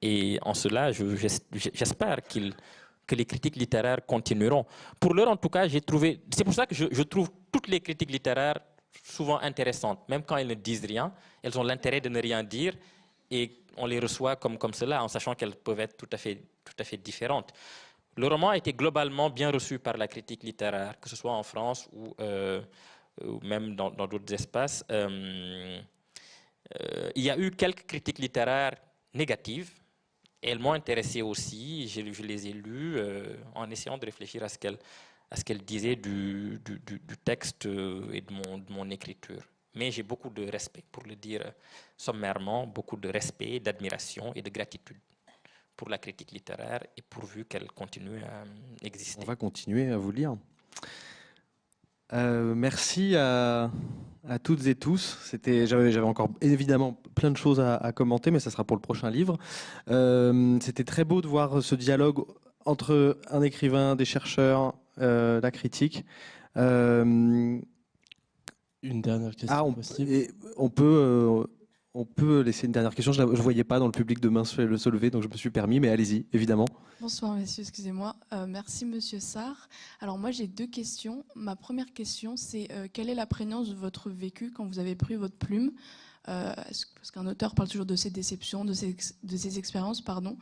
Et en cela, j'espère que les critiques littéraires continueront. Pour l'heure, en tout cas, j'ai trouvé... C'est pour ça que je trouve toutes les critiques littéraires souvent intéressantes, même quand elles ne disent rien, elles ont l'intérêt de ne rien dire et on les reçoit comme cela, en sachant qu'elles peuvent être tout à fait différentes. Le roman a été globalement bien reçu par la critique littéraire, que ce soit en France ou même dans d'autres espaces, il y a eu quelques critiques littéraires négatives. Elles m'ont intéressé aussi, je les ai lues en essayant de réfléchir à ce qu'elles disaient du texte et de mon écriture. Mais j'ai beaucoup de respect, pour le dire sommairement, beaucoup de respect, d'admiration et de gratitude pour la critique littéraire et pourvu qu'elle continue à exister. On va continuer à vous lire. Merci à toutes et tous. J'avais encore évidemment plein de choses à commenter, mais ça sera pour le prochain livre. C'était très beau de voir ce dialogue entre un écrivain, des chercheurs, la critique. Une dernière question possible. On peut laisser une dernière question. Je ne voyais pas dans le public de main se lever, donc je me suis permis, mais allez-y, évidemment. Bonsoir messieurs, excusez-moi. Merci monsieur Sarr. Alors moi j'ai 2 questions. Ma première question c'est quelle est la prégnance de votre vécu quand vous avez pris votre plume parce qu'un auteur parle toujours de ses déceptions, de ses expériences, pardon.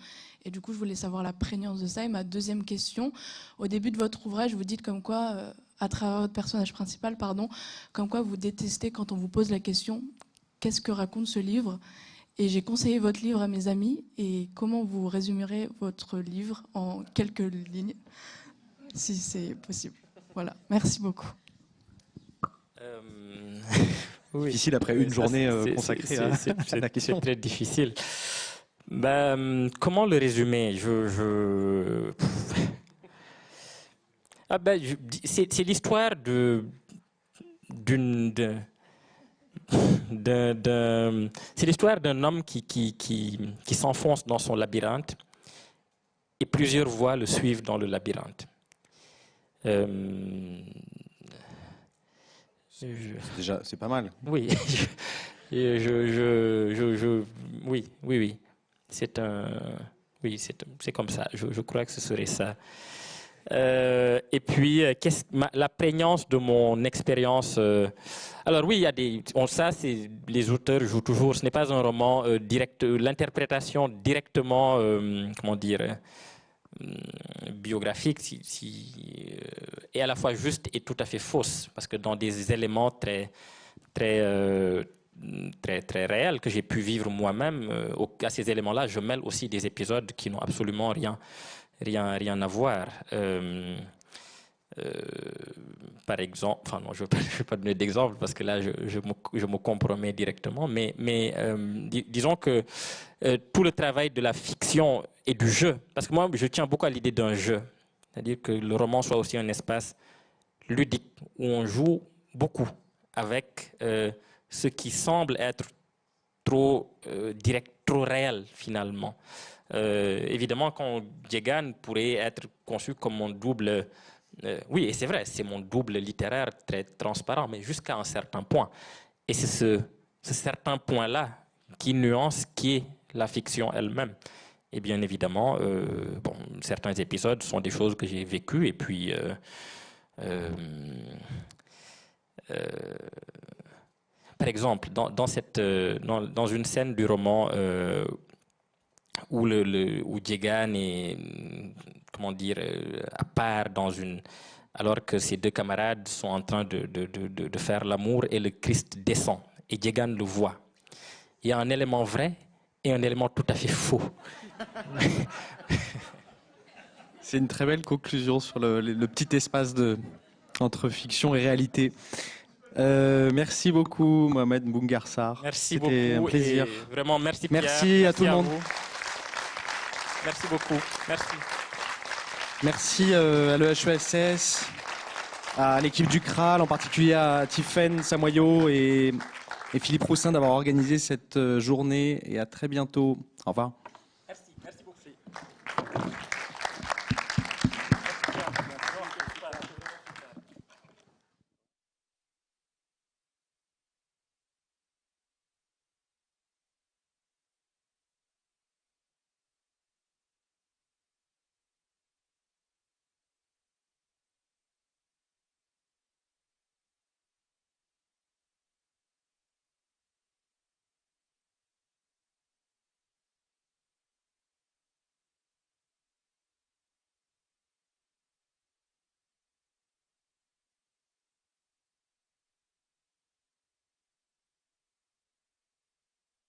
Et du coup je voulais savoir la prégnance de ça. Et ma deuxième question, au début de votre ouvrage vous dites comme quoi, à travers votre personnage principal, pardon, comme quoi vous détestez quand on vous pose la question qu'est-ce que raconte ce livre? Et j'ai conseillé votre livre à mes amis. Et comment vous résumerez votre livre en quelques lignes, si c'est possible? Voilà, merci beaucoup. Oui. Difficile après une journée consacrée à la question. C'est très difficile. Comment le résumer? C'est l'histoire c'est l'histoire d'un homme qui s'enfonce dans son labyrinthe et plusieurs voix le suivent dans le labyrinthe. Déjà, c'est pas mal. Oui, oui. C'est comme ça. Je crois que ce serait ça. Et puis, la prégnance de mon expérience. Alors oui, il y a les auteurs jouent toujours. Ce n'est pas un roman direct. L'interprétation directement, biographique, est à la fois juste et tout à fait fausse, parce que dans des éléments très réels que j'ai pu vivre moi-même, à ces éléments-là, je mêle aussi des épisodes qui n'ont absolument rien à voir. Par exemple, enfin non, je ne vais pas donner d'exemple parce que là, je me compromets directement, mais disons que tout le travail de la fiction et du jeu, parce que moi, je tiens beaucoup à l'idée d'un jeu, c'est-à-dire que le roman soit aussi un espace ludique où on joue beaucoup avec ce qui semble être trop direct, trop réel finalement. Évidemment, quand Djegan pourrait être conçu comme mon double, oui, et c'est vrai, c'est mon double littéraire très transparent, mais jusqu'à un certain point. Et c'est ce certain point-là qui nuance qui est la fiction elle-même. Et bien évidemment, certains épisodes sont des choses que j'ai vécues, et puis par exemple, dans une scène du roman où Djegan est, à part alors que ses 2 camarades sont en train de faire l'amour et le Christ descend et Djegan le voit. Il y a un élément vrai et un élément tout à fait faux. C'est une très belle conclusion sur le petit espace entre fiction et réalité. Merci beaucoup Mohamed Boungar Sarr. Merci beaucoup. C'était un plaisir. Et vraiment, merci Pierre. Merci à tout le monde. Vous. Merci beaucoup. Merci. Merci à l'EHESS, à l'équipe du CRAL, en particulier à Tiffaine Samoyo et Philippe Roussin d'avoir organisé cette journée. Et à très bientôt. Au revoir.